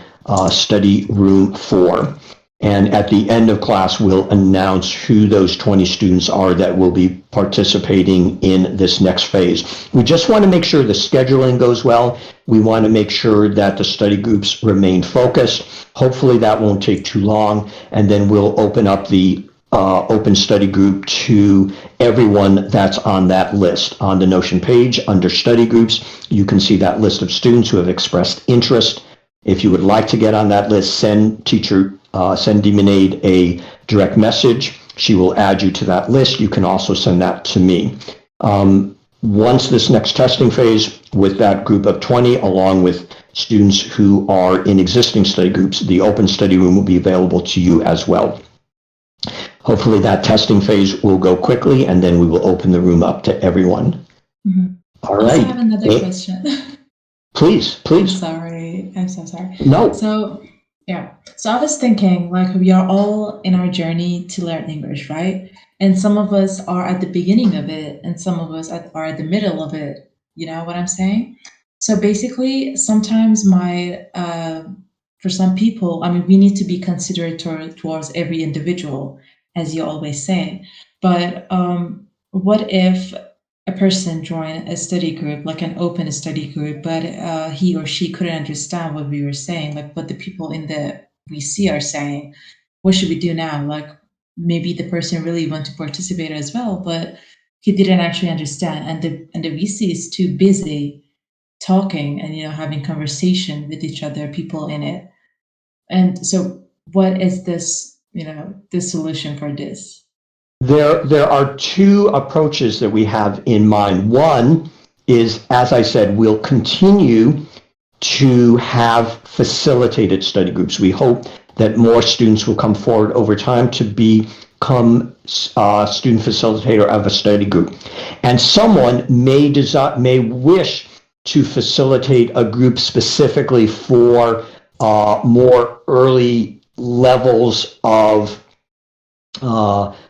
study room 4. And at the end of class, we'll announce who those 20 students are that will be participating in this next phase. We just want to make sure the scheduling goes well. We want to make sure that the study groups remain focused. Hopefully that won't take too long. And then we'll open up the open study group to everyone that's on that list. On the Notion page, under study groups, you can see that list of students who have expressed interest. If you would like to get on that list, send Demonade a direct message. She will add you to that list. You can also send that to me. Once this next testing phase with that group of 20, along with students who are in existing study groups, the open study room will be available to you as well. Hopefully that testing phase will go quickly, and then we will open the room up to everyone. Mm-hmm. All right. I have another question. Please. I'm so sorry. No. So I was thinking, like, we are all in our journey to learn English, right? And some of us are at the beginning of it, and some of us are at the middle of it. You know what I'm saying? So basically, sometimes for some people, I mean, we need to be considerate towards every individual, as you always say. But what if a person joined a study group, like an open study group, but he or she couldn't understand what we were saying, like what the people in the VC are saying? What should we do now? Like, maybe the person really want to participate as well, but he didn't actually understand, and the VC is too busy talking and having conversation with each other, people in it. And so, what is this the solution for this? There are two approaches that we have in mind. One is, as I said, we'll continue to have facilitated study groups. We hope that more students will come forward over time to become a student facilitator of a study group. And someone may wish to facilitate a group specifically for more early levels of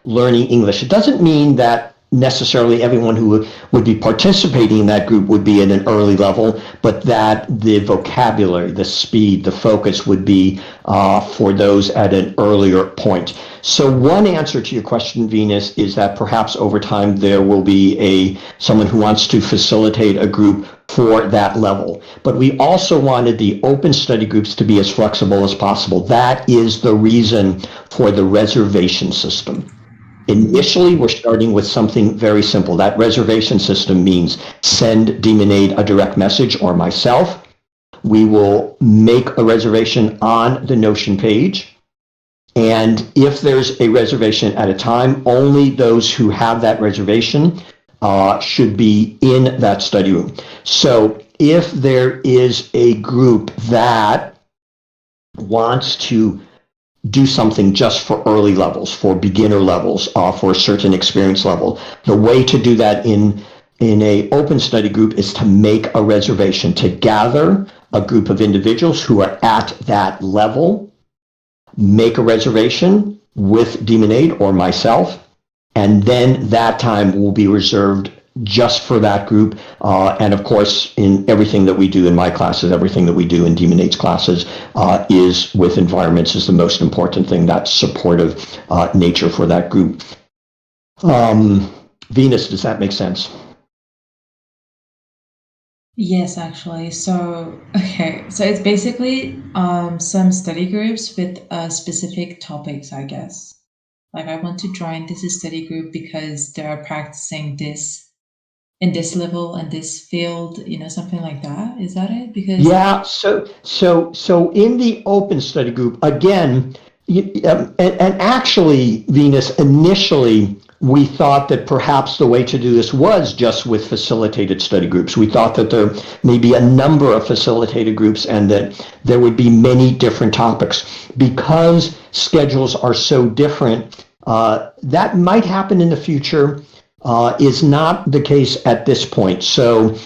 learning English. It doesn't mean that necessarily everyone who would be participating in that group would be at an early level, but that the vocabulary, the speed, the focus would be for those at an earlier point. So one answer to your question, Venus, is that perhaps over time there will be someone who wants to facilitate a group for that level. But we also wanted the open study groups to be as flexible as possible. That is the reason for the reservation system. Initially, we're starting with something very simple. That reservation system means send Demonade a direct message or myself. We will make a reservation on the Notion page. And if there's a reservation at a time, only those who have that reservation should be in that study room. So if there is a group that wants to do something just for early levels, for beginner levels, for a certain experience level, the way to do that in a open study group is to make a reservation, to gather a group of individuals who are at that level, make a reservation with Demonade or myself, and then that time will be reserved just for that group. And of course, in everything that we do in my classes, everything that we do in Demonade's classes is with environments is the most important thing, that supportive nature for that group. Venus, does that make sense? Yes, actually. So, okay. So it's basically some study groups with specific topics, I guess. Like I want to join this study group because they are practicing this in this level and this field, something like that. Is that it? Because Yeah, so in the open study group, again, and actually, Venus, initially, we thought that perhaps the way to do this was just with facilitated study groups. We thought that there may be a number of facilitated groups and that there would be many different topics. Because schedules are so different, that might happen in the future, is not the case at this point. So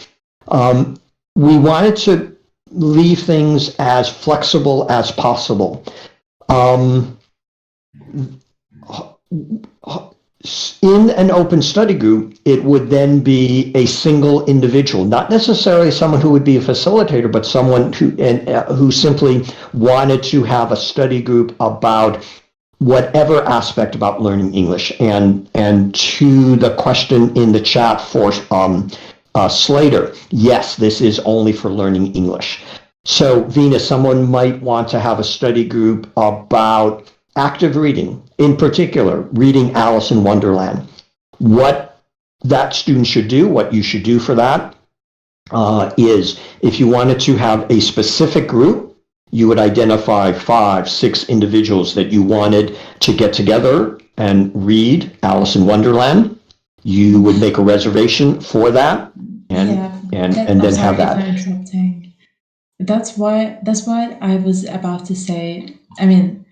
we wanted to leave things as flexible as possible. In an open study group, it would then be a single individual, not necessarily someone who would be a facilitator, but someone who simply wanted to have a study group about whatever aspect about learning English. And to the question in the chat for Slater, yes, this is only for learning English. So Venus, someone might want to have a study group about active reading, in particular, reading Alice in Wonderland. What that student should do, what you should do for that, is if you wanted to have a specific group, you would identify 5, 6 individuals that you wanted to get together and read Alice in Wonderland. You would make a reservation for that and then have that. I'm interrupting. That's what I was about to say. I mean,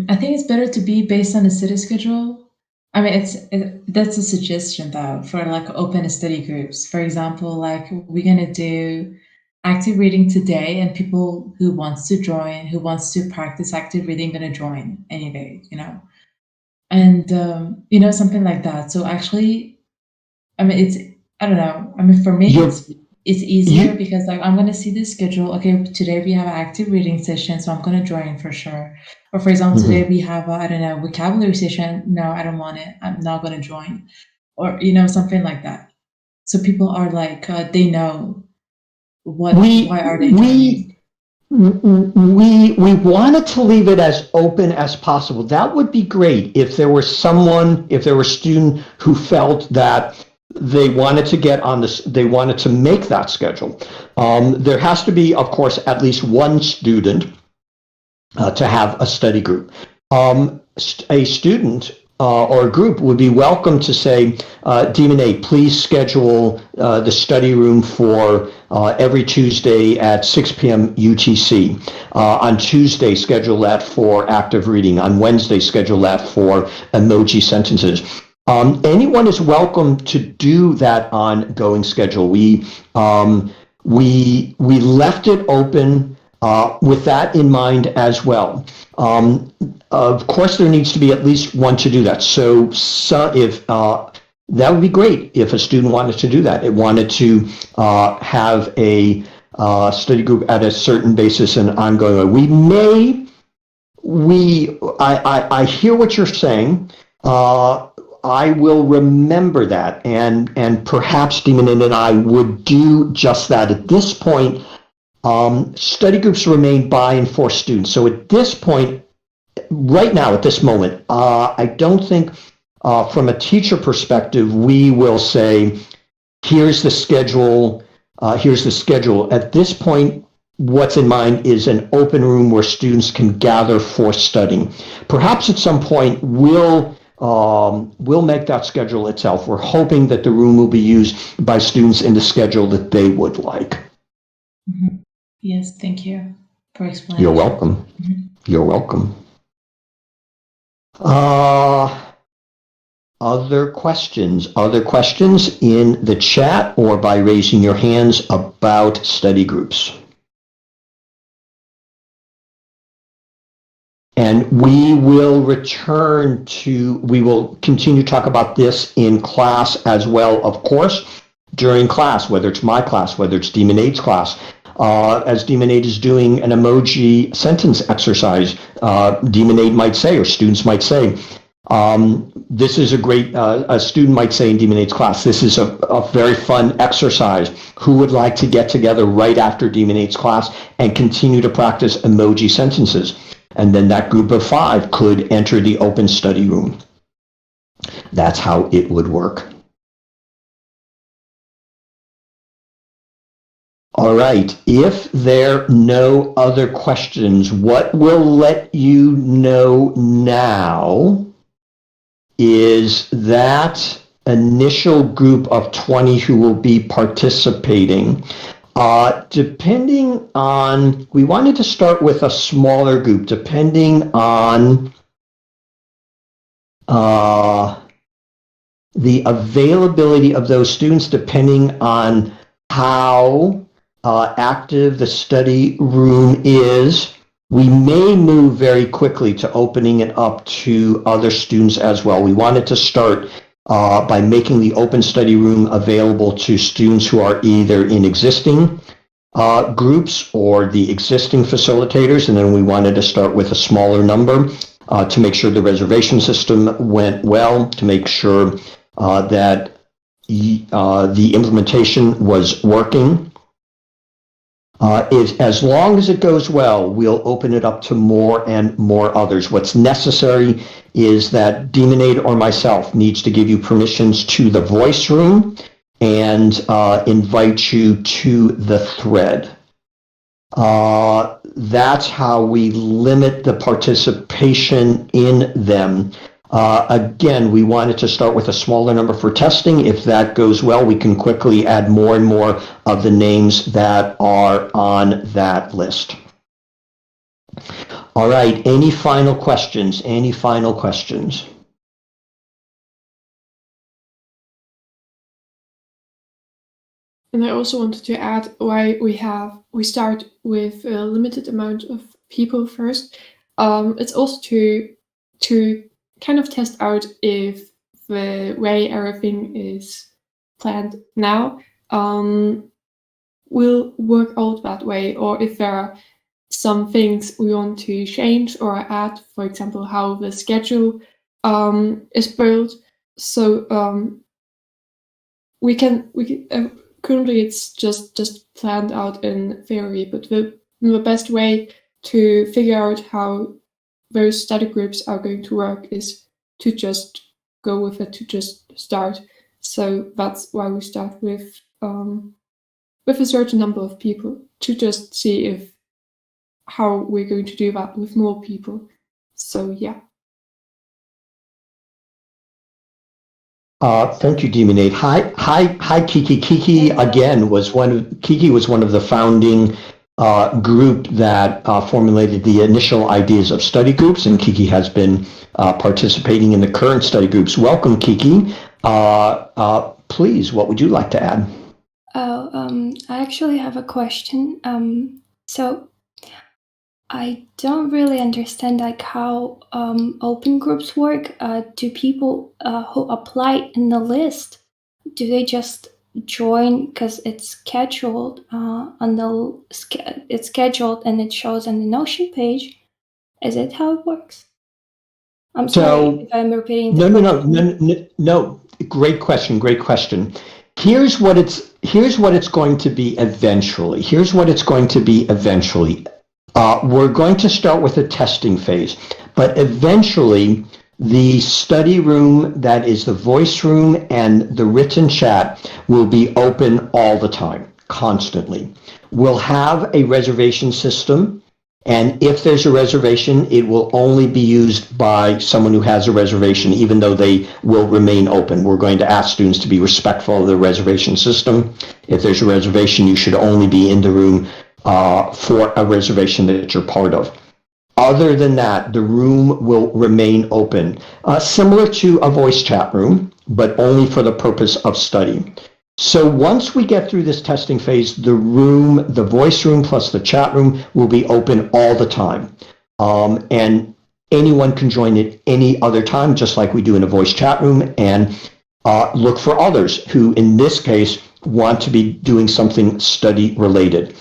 I think it's better to be based on a study schedule. I mean, that's a suggestion though for like open study groups. For example, like we're gonna do active reading today, and people who wants to join, who wants to practice active reading, gonna join anyway, and something like that. So actually, I mean, I don't know. I mean, for me, it's easier because like I'm gonna see the schedule. Okay, today we have an active reading session, so I'm gonna join for sure. Or for example, today we have I don't know, vocabulary session. No, I don't want it. I'm not gonna join. Or something like that. So people are like they know why are they joining? We wanted to leave it as open as possible. That would be great if there were a student who felt that they wanted to get on this, they wanted to make that schedule. There has to be, of course, at least one student to have a study group. A student or a group would be welcome to say, Demonade, please schedule the study room for every Tuesday at 6 p.m. UTC. On Tuesday, schedule that for active reading. On Wednesday, schedule that for emoji sentences. Anyone is welcome to do that ongoing schedule. We left it open with that in mind as well. Of course, there needs to be at least one to do that. So if that would be great if a student wanted to do that. It wanted to have a study group at a certain basis and ongoing. I hear what you're saying. I will remember that, and perhaps Demonade and I would do just that. At this point, study groups remain by and for students. So at this point, right now, at this moment, I don't think from a teacher perspective, we will say, here's the schedule. At this point, what's in mind is an open room where students can gather for studying. Perhaps at some point, we'll make that schedule itself. We're hoping that the room will be used by students in the schedule that they would like. Mm-hmm. Yes, thank you for explaining. You're welcome. Mm-hmm. You're welcome. Other questions? Other questions in the chat or by raising your hands about study groups? And we will continue to talk about this in class as well, of course, during class, whether it's my class, whether it's Demon Aid's class. As Demon Aid is doing an emoji sentence exercise, Demon Aid might say, or students might say, this is a great, a student might say in Demon Aid's class, this is a very fun exercise. Who would like to get together right after Demon Aid's class and continue to practice emoji sentences? And then that group of 5 could enter the open study room. That's how it would work. All right, if there are no other questions, what we'll let you know now is that initial group of 20 who will be participating, depending on, we wanted to start with a smaller group, depending on the availability of those students, depending on how active the study room is. We may move very quickly to opening it up to other students as well. We wanted to start by making the open study room available to students who are either in existing groups or the existing facilitators, and then we wanted to start with a smaller number to make sure the reservation system went well, to make sure that the implementation was working. As long as it goes well, we'll open it up to more and more others. What's necessary is that Demon Aid or myself needs to give you permissions to the voice room and invite you to the thread. That's how we limit the participation in them. Again, we wanted to start with a smaller number for testing. If that goes well, we can quickly add more and more of the names that are on that list. All right, any final questions? Any final questions? And I also wanted to add why we start with a limited amount of people first. It's also to kind of test out if the way everything is planned now will work out that way, or if there are some things we want to change or add, for example, how the schedule is built. So we can currently it's just planned out in theory, but the best way to figure out how those study groups are going to work is to just go with it, to just start. So that's why we start with a certain number of people, to just see how we're going to do that with more people. So yeah. Thank you, Demon Aid. Hi, Kiki. Kiki again was one of the founding group that formulated the initial ideas of study groups, and Kiki has been participating in the current study groups. Welcome, Kiki. Please, what would you like to add? I actually have a question. So I don't really understand how open groups work. Do people who apply in the list, do they just join because it's scheduled it's scheduled and it shows on the Notion page? Is it how it works? I'm sorry if I'm repeating. No. Great question. Here's what it's going to be eventually. We're going to start with a testing phase, but eventually the study room, that is the voice room and the written chat, will be open all the time, constantly. We'll have a reservation system, and if there's a reservation, it will only be used by someone who has a reservation, even though they will remain open. We're going to ask students to be respectful of the reservation system. If there's a reservation, you should only be in the room for a reservation that you're part of. Other than that, the room will remain open, similar to a voice chat room, but only for the purpose of study. So once we get through this testing phase, the voice room plus the chat room will be open all the time. And anyone can join at any other time, just like we do in a voice chat room, and look for others who, in this case, want to be doing something study related.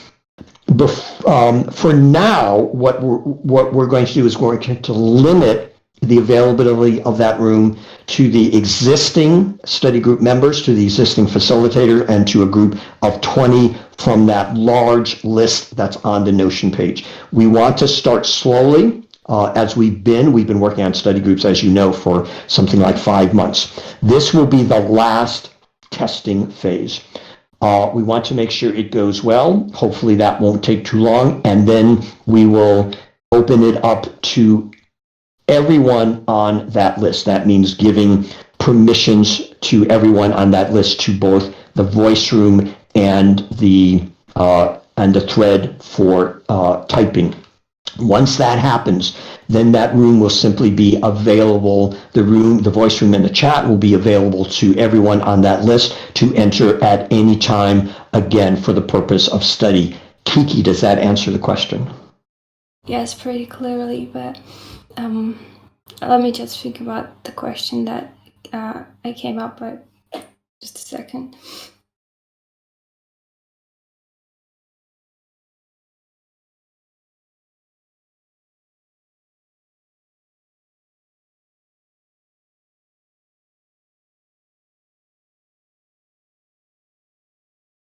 For now, what we're going to do is we're going to limit the availability of that room to the existing study group members, to the existing facilitator, and to a group of 20 from that large list that's on the Notion page. We want to start slowly. As we've been working on study groups, as you know, for something like 5 months. This will be the last testing phase. We want to make sure it goes well. Hopefully that won't take too long. And then we will open it up to everyone on that list. That means giving permissions to everyone on that list, to both the voice room and the thread for typing. Once that happens, then that room will simply be available. The voice room and the chat will be available to everyone on that list to enter at any time, again, for the purpose of study. Kiki, does that answer the question? Yes, pretty clearly, but let me just think about the question that I came up with. Just a second.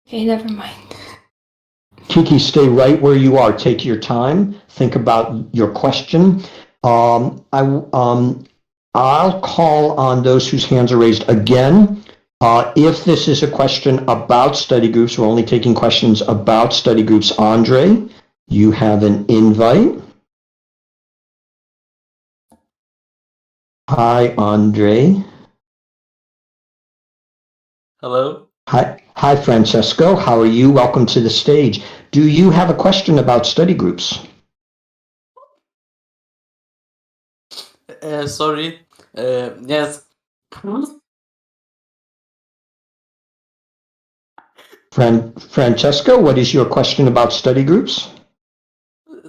Okay, never mind. Kiki, stay right where you are. Take your time. Think about your question. I'll call on those whose hands are raised again. If this is a question about study groups, we're only taking questions about study groups. Andre, you have an invite. Hi, Andre. Hello. Hi, Francesco. How are you? Welcome to the stage. Do you have a question about study groups? Sorry. Yes. Francesco, what is your question about study groups?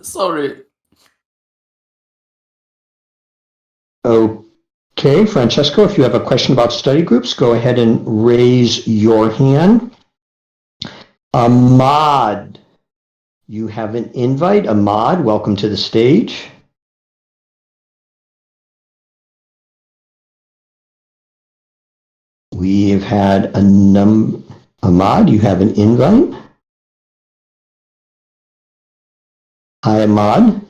Sorry. Okay, Francesco, if you have a question about study groups, go ahead and raise your hand. Ahmad, you have an invite. Ahmad, welcome to the stage. We have had a Ahmad, you have an invite. Hi, Ahmad.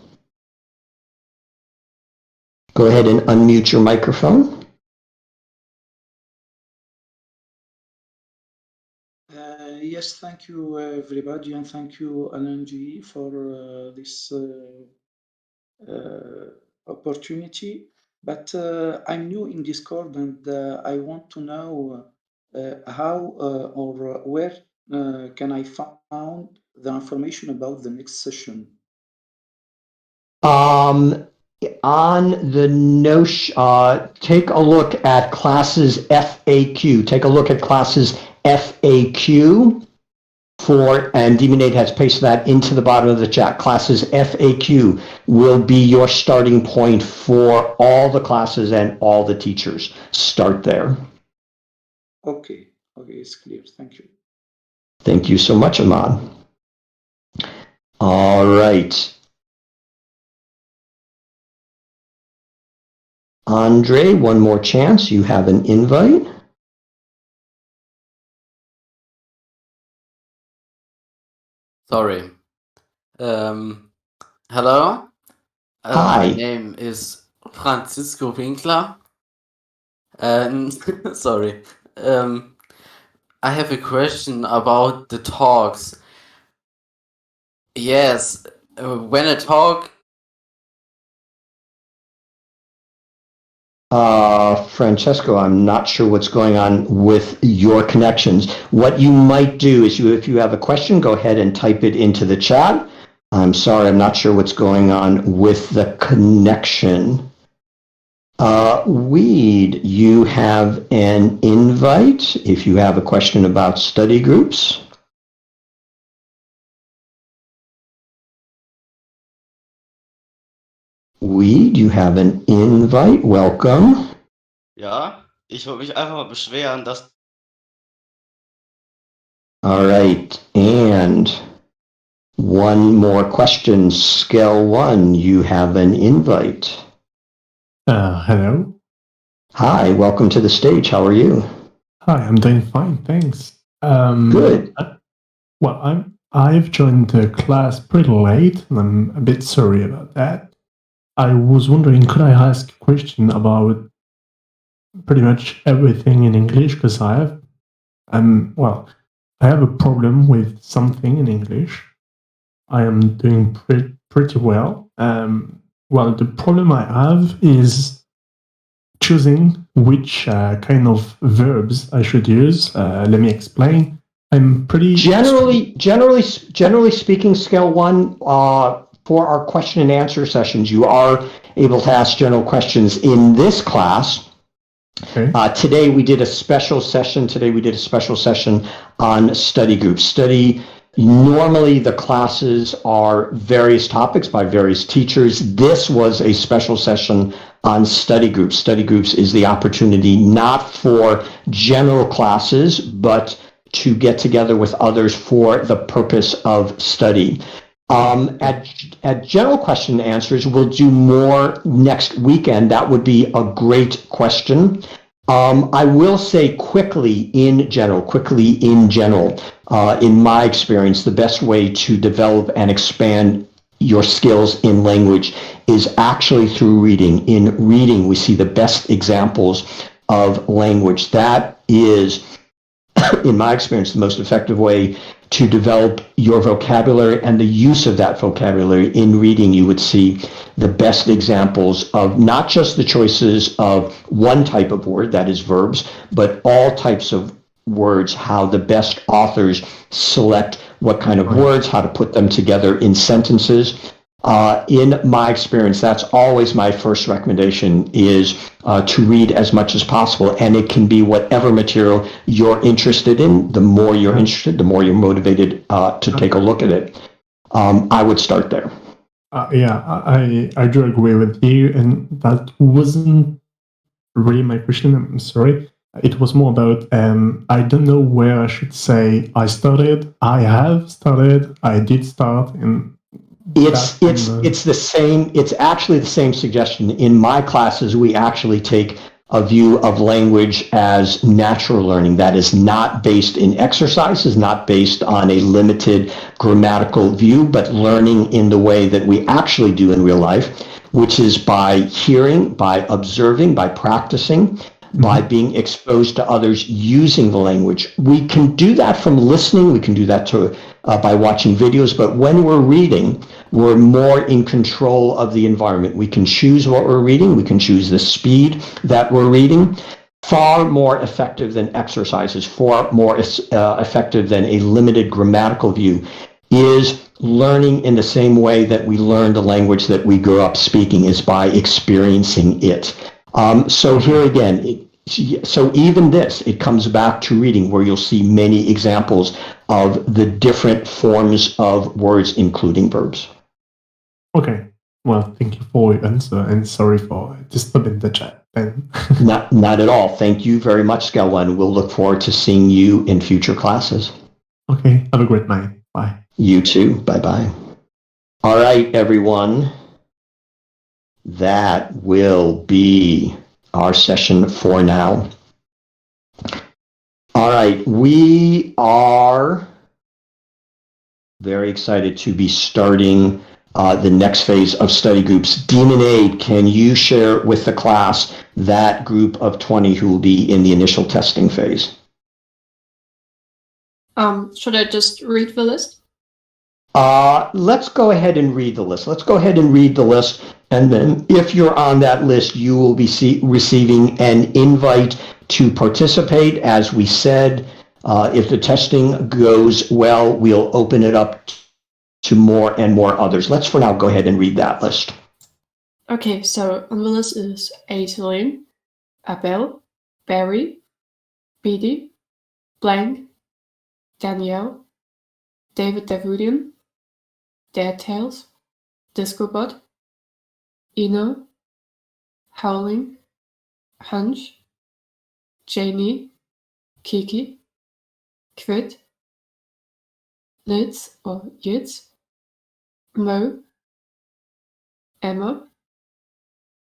Go ahead and unmute your microphone. Yes, thank you, everybody, and thank you, LNG, for this opportunity. But I'm new in Discord, and I want to know how or where can I find the information about the next session? On the Notion, take a look at classes FAQ. Take a look at classes FAQ and Demonade has pasted that into the bottom of the chat. Classes FAQ will be your starting point for all the classes and all the teachers. Start there. Okay, it's clear. Thank you. Thank you so much, Ahmad. All right. Andre, one more chance. You have an invite. Sorry. Hello. Hi. My name is Francisco Winkler. And sorry. I have a question about the talks. Yes, when a talk. Francesco, I'm not sure what's going on with your connections. What you might do is if you have a question, go ahead and type it into the chat. I'm sorry, I'm not sure what's going on with the connection. Weed, you have an invite if you have a question about study groups. Weed, you have an invite. Welcome. Ja, ich wollte mich einfach mal beschweren, dass All right. And one more question. Scale 1, you have an invite. Hello. Hi, welcome to the stage. How are you? Hi, I'm doing fine, thanks. Good. Well, I've joined the class pretty late, and I'm a bit sorry about that. I was wondering, could I ask a question about pretty much everything in English? Because I have a problem with something in English. I am doing pretty well. The problem I have is choosing which kind of verbs I should use. Let me explain. I'm pretty Generally speaking, scale 1, for our question and answer sessions, you are able to ask general questions in this class. Okay. Today we did a special session. On study groups. Normally the classes are various topics by various teachers. This was a special session on study groups. Study groups is the opportunity not for general classes, but to get together with others for the purpose of study. At general question and answers, we'll do more next weekend. That would be a great question. I will say quickly in general, in my experience, the best way to develop and expand your skills in language is actually through reading. In reading, we see the best examples of language. That is, in my experience, the most effective way to develop your vocabulary, and the use of that vocabulary in reading. You would see the best examples of not just the choices of one type of word, that is verbs, but all types of words, how the best authors select what kind of words, how to put them together in sentences. In my experience, that's always my first recommendation, is to read as much as possible, and it can be whatever material you're interested in. The more you're interested, the more you're motivated to take a look at it. I would start there. I do agree with you, and that wasn't really my question. I'm sorry. It was more about I don't know where I should say I started. I have started. I did start, and it's the same. It's actually the same suggestion. In my classes, we actually take a view of language as natural learning that is not based in exercises, not based on a limited grammatical view, but learning in the way that we actually do in real life, which is by hearing, by observing, by practicing, by being exposed to others using the language. We can do that from listening. We can do that by watching videos. But when we're reading, we're more in control of the environment. We can choose what we're reading. We can choose the speed that we're reading. Far more effective than exercises, far more effective than a limited grammatical view, is learning in the same way that we learn the language that we grew up speaking, is by experiencing it. So here again, so even this, it comes back to reading, where you'll see many examples of the different forms of words, including verbs. Okay. Well, thank you for your answer, and sorry for disturbing the chat. Not at all. Thank you very much, Skelwan. We'll look forward to seeing you in future classes. Okay. Have a great night. Bye. You too. Bye-bye. All right, everyone. That will be our session for now. All right, we are very excited to be starting the next phase of study groups. Demon Aid, can you share with the class that group of 20 who will be in the initial testing phase? Should I just read the list? Let's go ahead and read the list. And then if you're on that list, you will be receiving an invite to participate. As we said, if the testing goes well, we'll open it up to more and more others. Let's for now go ahead and read that list. Okay, so on the list is Aileen, Abel, Barry, Beatty, Blank, Danielle, David Davudian, Dead Tales, Discobot, Ina, Howling, Hunch, Janie, Kiki, Quid, Litz or Yitz, Mo, Emma,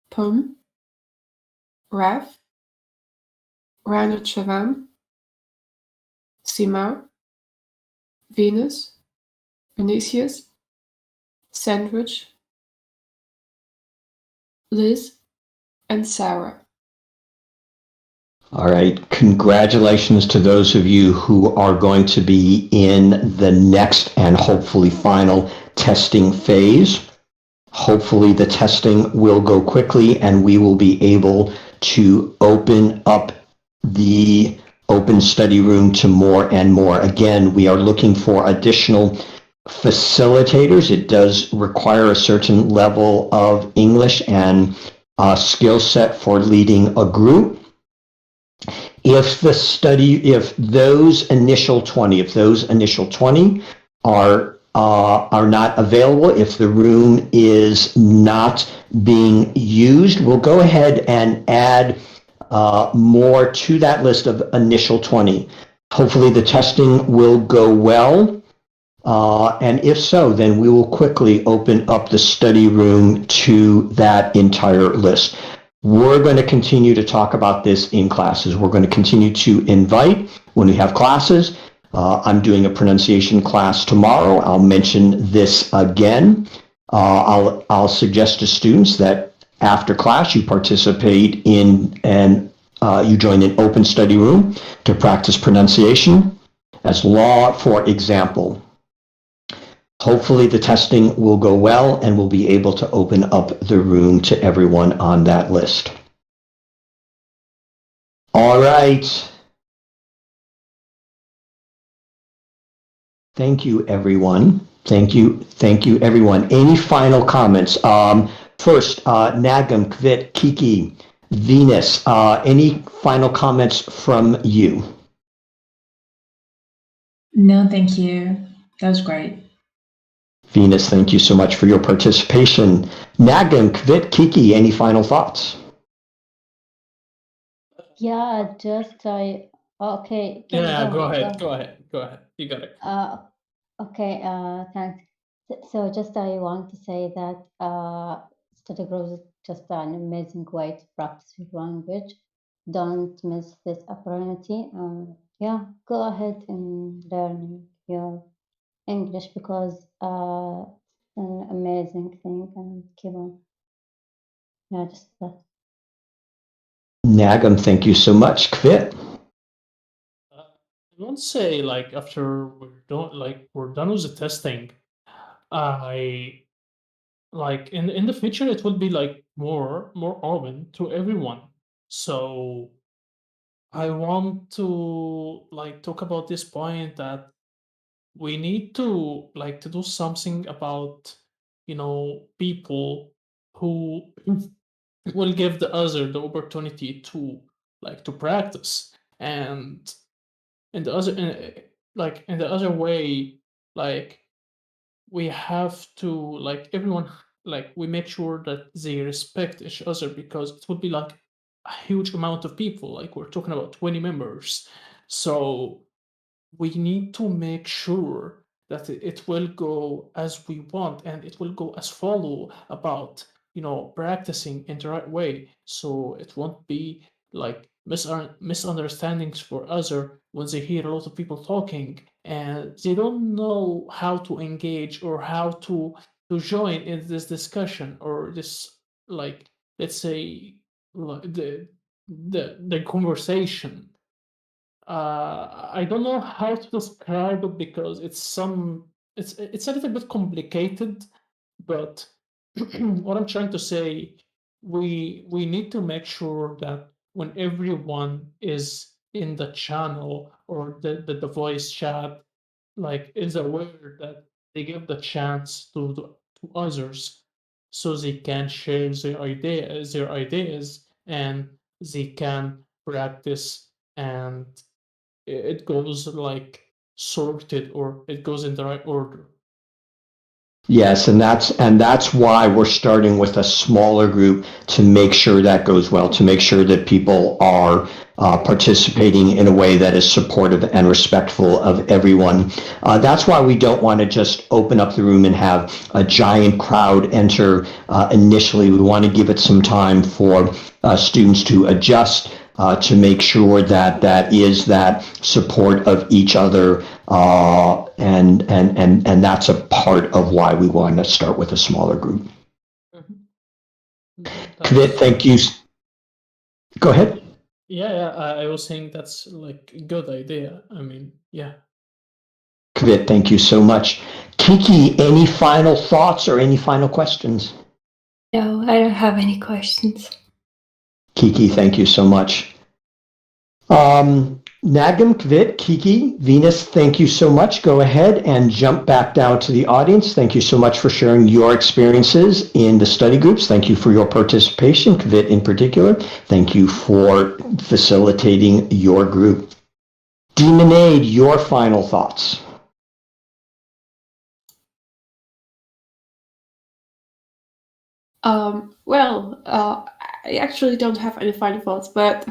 Pum, Raf, Rana Chavam, Sima, Venus, Vinicius, Sandwich, Liz, and Sarah. All right. Congratulations to those of you who are going to be in the next and hopefully final testing phase. Hopefully the testing will go quickly and we will be able to open up the open study room to more and more. Again, we are looking for additional facilitators. It does require a certain level of English and skill set for leading a group. If those initial 20 are not available, if the room is not being used, we'll go ahead and add more to that list of initial 20. Hopefully the testing will go well. And if so, then we will quickly open up the study room to that entire list. We're going to continue to talk about this in classes. We're going to continue to invite when we have classes. I'm doing a pronunciation class tomorrow. I'll mention this again. I'll suggest to students that after class you participate in and you join an open study room to practice pronunciation as law, for example. Hopefully the testing will go well and we'll be able to open up the room to everyone on that list. All right. Thank you, everyone. Thank you, everyone. Any final comments? First, Nagam, Kvit, Kiki, Venus, any final comments from you? No, thank you. That was great. Venus, thank you so much for your participation. Nagam, Kvit, Kiki, any final thoughts? Yeah, just I okay. Yeah, go ahead. You got it. Okay, thanks. So just I want to say that study groups is just an amazing way to practice your language. Don't miss this opportunity. Yeah, go ahead and learn your English because it's an amazing thing and keep on. Yeah, just that. Nagam, thank you so much. Kvit. I won't say like after we're done with the testing, I like in the future it will be like more open to everyone. So I want to like talk about this point that we need to like to do something about people who will give the other the opportunity to like to practice and in the other like in the other way like we have to like everyone like we make sure that they respect each other because it would be like a huge amount of people like we're talking about 20 members so we need to make sure that it will go as we want and it will go as follow about practicing in the right way so it won't be like misunderstandings for other when they hear a lot of people talking and they don't know how to engage or how to join in this discussion or this like let's say like the conversation. I don't know how to describe it because it's a little bit complicated, but what I'm trying to say, we need to make sure that when everyone is in the channel or the voice chat, like is aware that they give the chance to others so they can share their ideas and they can practice and it goes like sorted or it goes in the right order. Yes, and that's why we're starting with a smaller group to make sure that goes well, to make sure that people are participating in a way that is supportive and respectful of everyone. That's why we don't want to just open up the room and have a giant crowd enter initially. We want to give it some time for students to adjust, to make sure that that is that support of each other, and that's a part of why we want to start with a smaller group. Kvit, thank you. Go ahead. Yeah, I was saying that's like a good idea. I mean, yeah. Kvit, thank you so much. Kiki, any final thoughts or any final questions? No, I don't have any questions. Kiki, thank you so much. Nagam, Kvit, Kiki, Venus, thank you so much. Go ahead and jump back down to the audience. Thank you so much for sharing your experiences in the study groups. Thank you for your participation, Kvit in particular. Thank you for facilitating your group. Demonade, your final thoughts. I actually don't have any final thoughts, but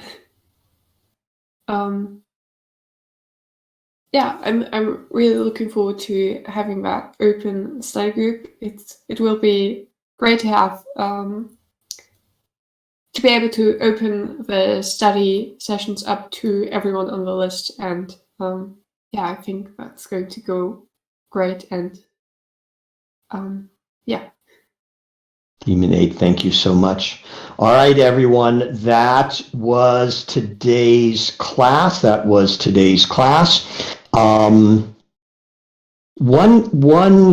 yeah, I'm really looking forward to having that open study group. It will be great to have to be able to open the study sessions up to everyone on the list, and yeah, I think that's going to go great. And yeah. Demonade, thank you so much. All right, everyone, that was today's class. One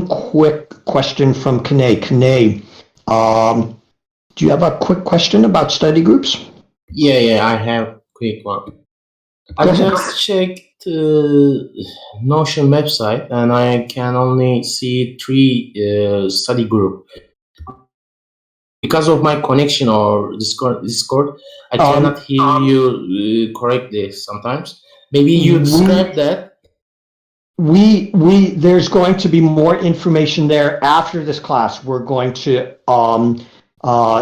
quick question from Kane. Kane, do you have a quick question about study groups? Yeah, I have a quick one. I just checked Notion website and I can only see 3 study group. Because of my connection or Discord, I cannot hear you correctly sometimes. Maybe you describe that. There's going to be more information there after this class. We're going to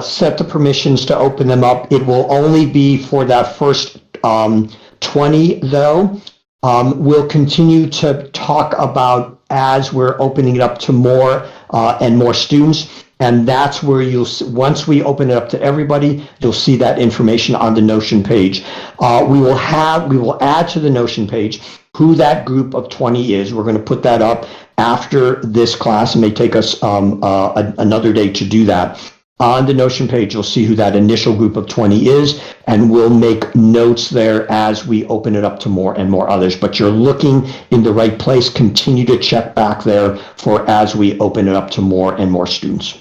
set the permissions to open them up. It will only be for that first 20 though. We'll continue to talk about as we're opening it up to more and more students. And that's where once we open it up to everybody, you'll see that information on the Notion page. We will add to the Notion page who that group of 20 is. We're going to put that up after this class. It may take us another day to do that. On the Notion page, you'll see who that initial group of 20 is, and we'll make notes there as we open it up to more and more others. But you're looking in the right place. Continue to check back there for as we open it up to more and more students.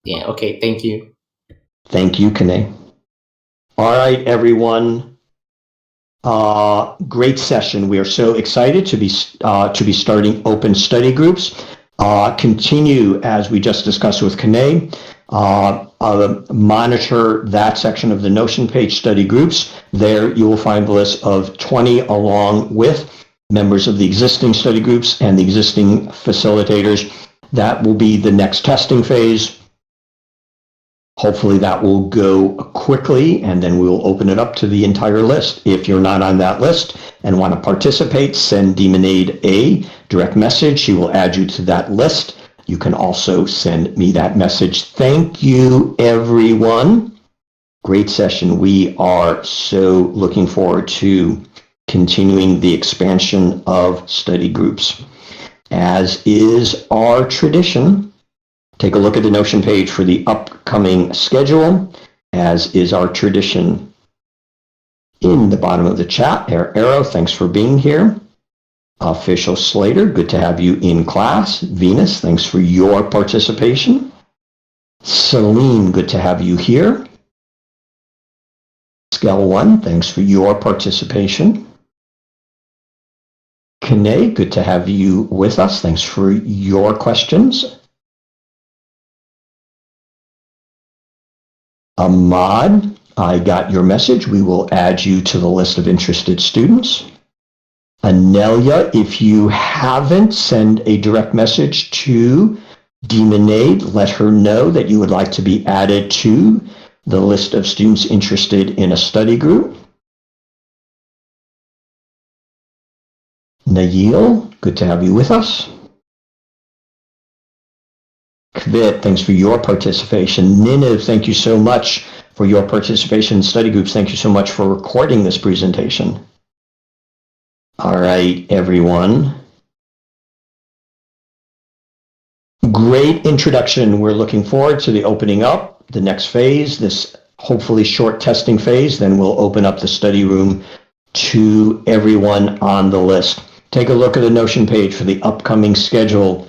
Yeah, okay, thank you. Thank you, Kane. All right, everyone. Great session. We are so excited to be starting open study groups. Continue, as we just discussed with Kane, monitor that section of the Notion page, study groups. There you will find the list of 20 along with members of the existing study groups and the existing facilitators. That will be the next testing phase. Hopefully that will go quickly, and then we will open it up to the entire list. If you're not on that list and want to participate, send Demonade a direct message. She will add you to that list. You can also send me that message. Thank you, everyone. Great session. We are so looking forward to continuing the expansion of study groups. As is our tradition, take a look at the Notion page for the upcoming schedule, as is our tradition. In the bottom of the chat, Arrow, thanks for being here. Official Slater, good to have you in class. Venus, thanks for your participation. Celine, good to have you here. Scale1, thanks for your participation. Kane, good to have you with us. Thanks for your questions. Ahmad, I got your message. We will add you to the list of interested students. Anelia, if you haven't, send a direct message to Demonade, let her know that you would like to be added to the list of students interested in a study group. Nail, good to have you with us. Kvit, thanks for your participation. Niniv, thank you so much for your participation in study groups. Thank you so much for recording this presentation. All right, everyone. Great introduction. We're looking forward to the opening up, the next phase, this hopefully short testing phase. Then we'll open up the study room to everyone on the list. Take a look at the Notion page for the upcoming schedule.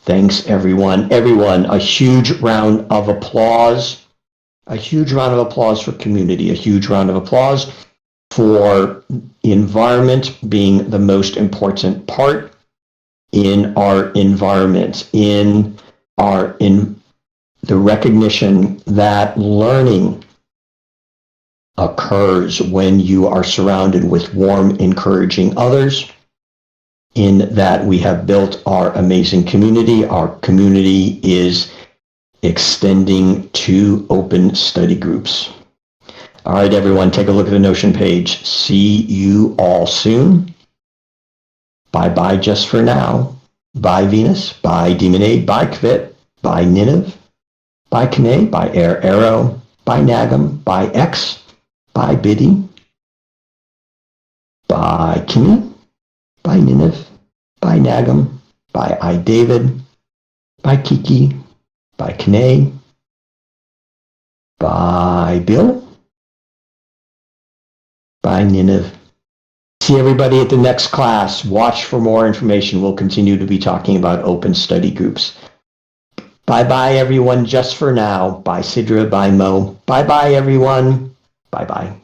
Thanks, everyone. Everyone, a huge round of applause. A huge round of applause for community. A huge round of applause for environment being the most important part in our environment, in the recognition that learning occurs when you are surrounded with warm, encouraging others, in that we have built our amazing community. Our community is extending to open study groups. All right, everyone, take a look at the Notion page. See you all soon. Bye-bye just for now. Bye, Venus. Bye, Demonade. Bye, Kvit. Bye, Niniv. Bye, Kane. Bye, Arrow. Bye, Nagam. Bye, X. Bye, Biddy. Bye, Kimmy. Bye, Niniv. Bye, Nagam. Bye, David. Bye, Kiki. Bye, Kane. Bye, Bill. Bye, Niniv. See everybody at the next class. Watch for more information. We'll continue to be talking about open study groups. Bye-bye, everyone, just for now. Bye, Sidra. Bye, Mo. Bye-bye, everyone. Bye-bye.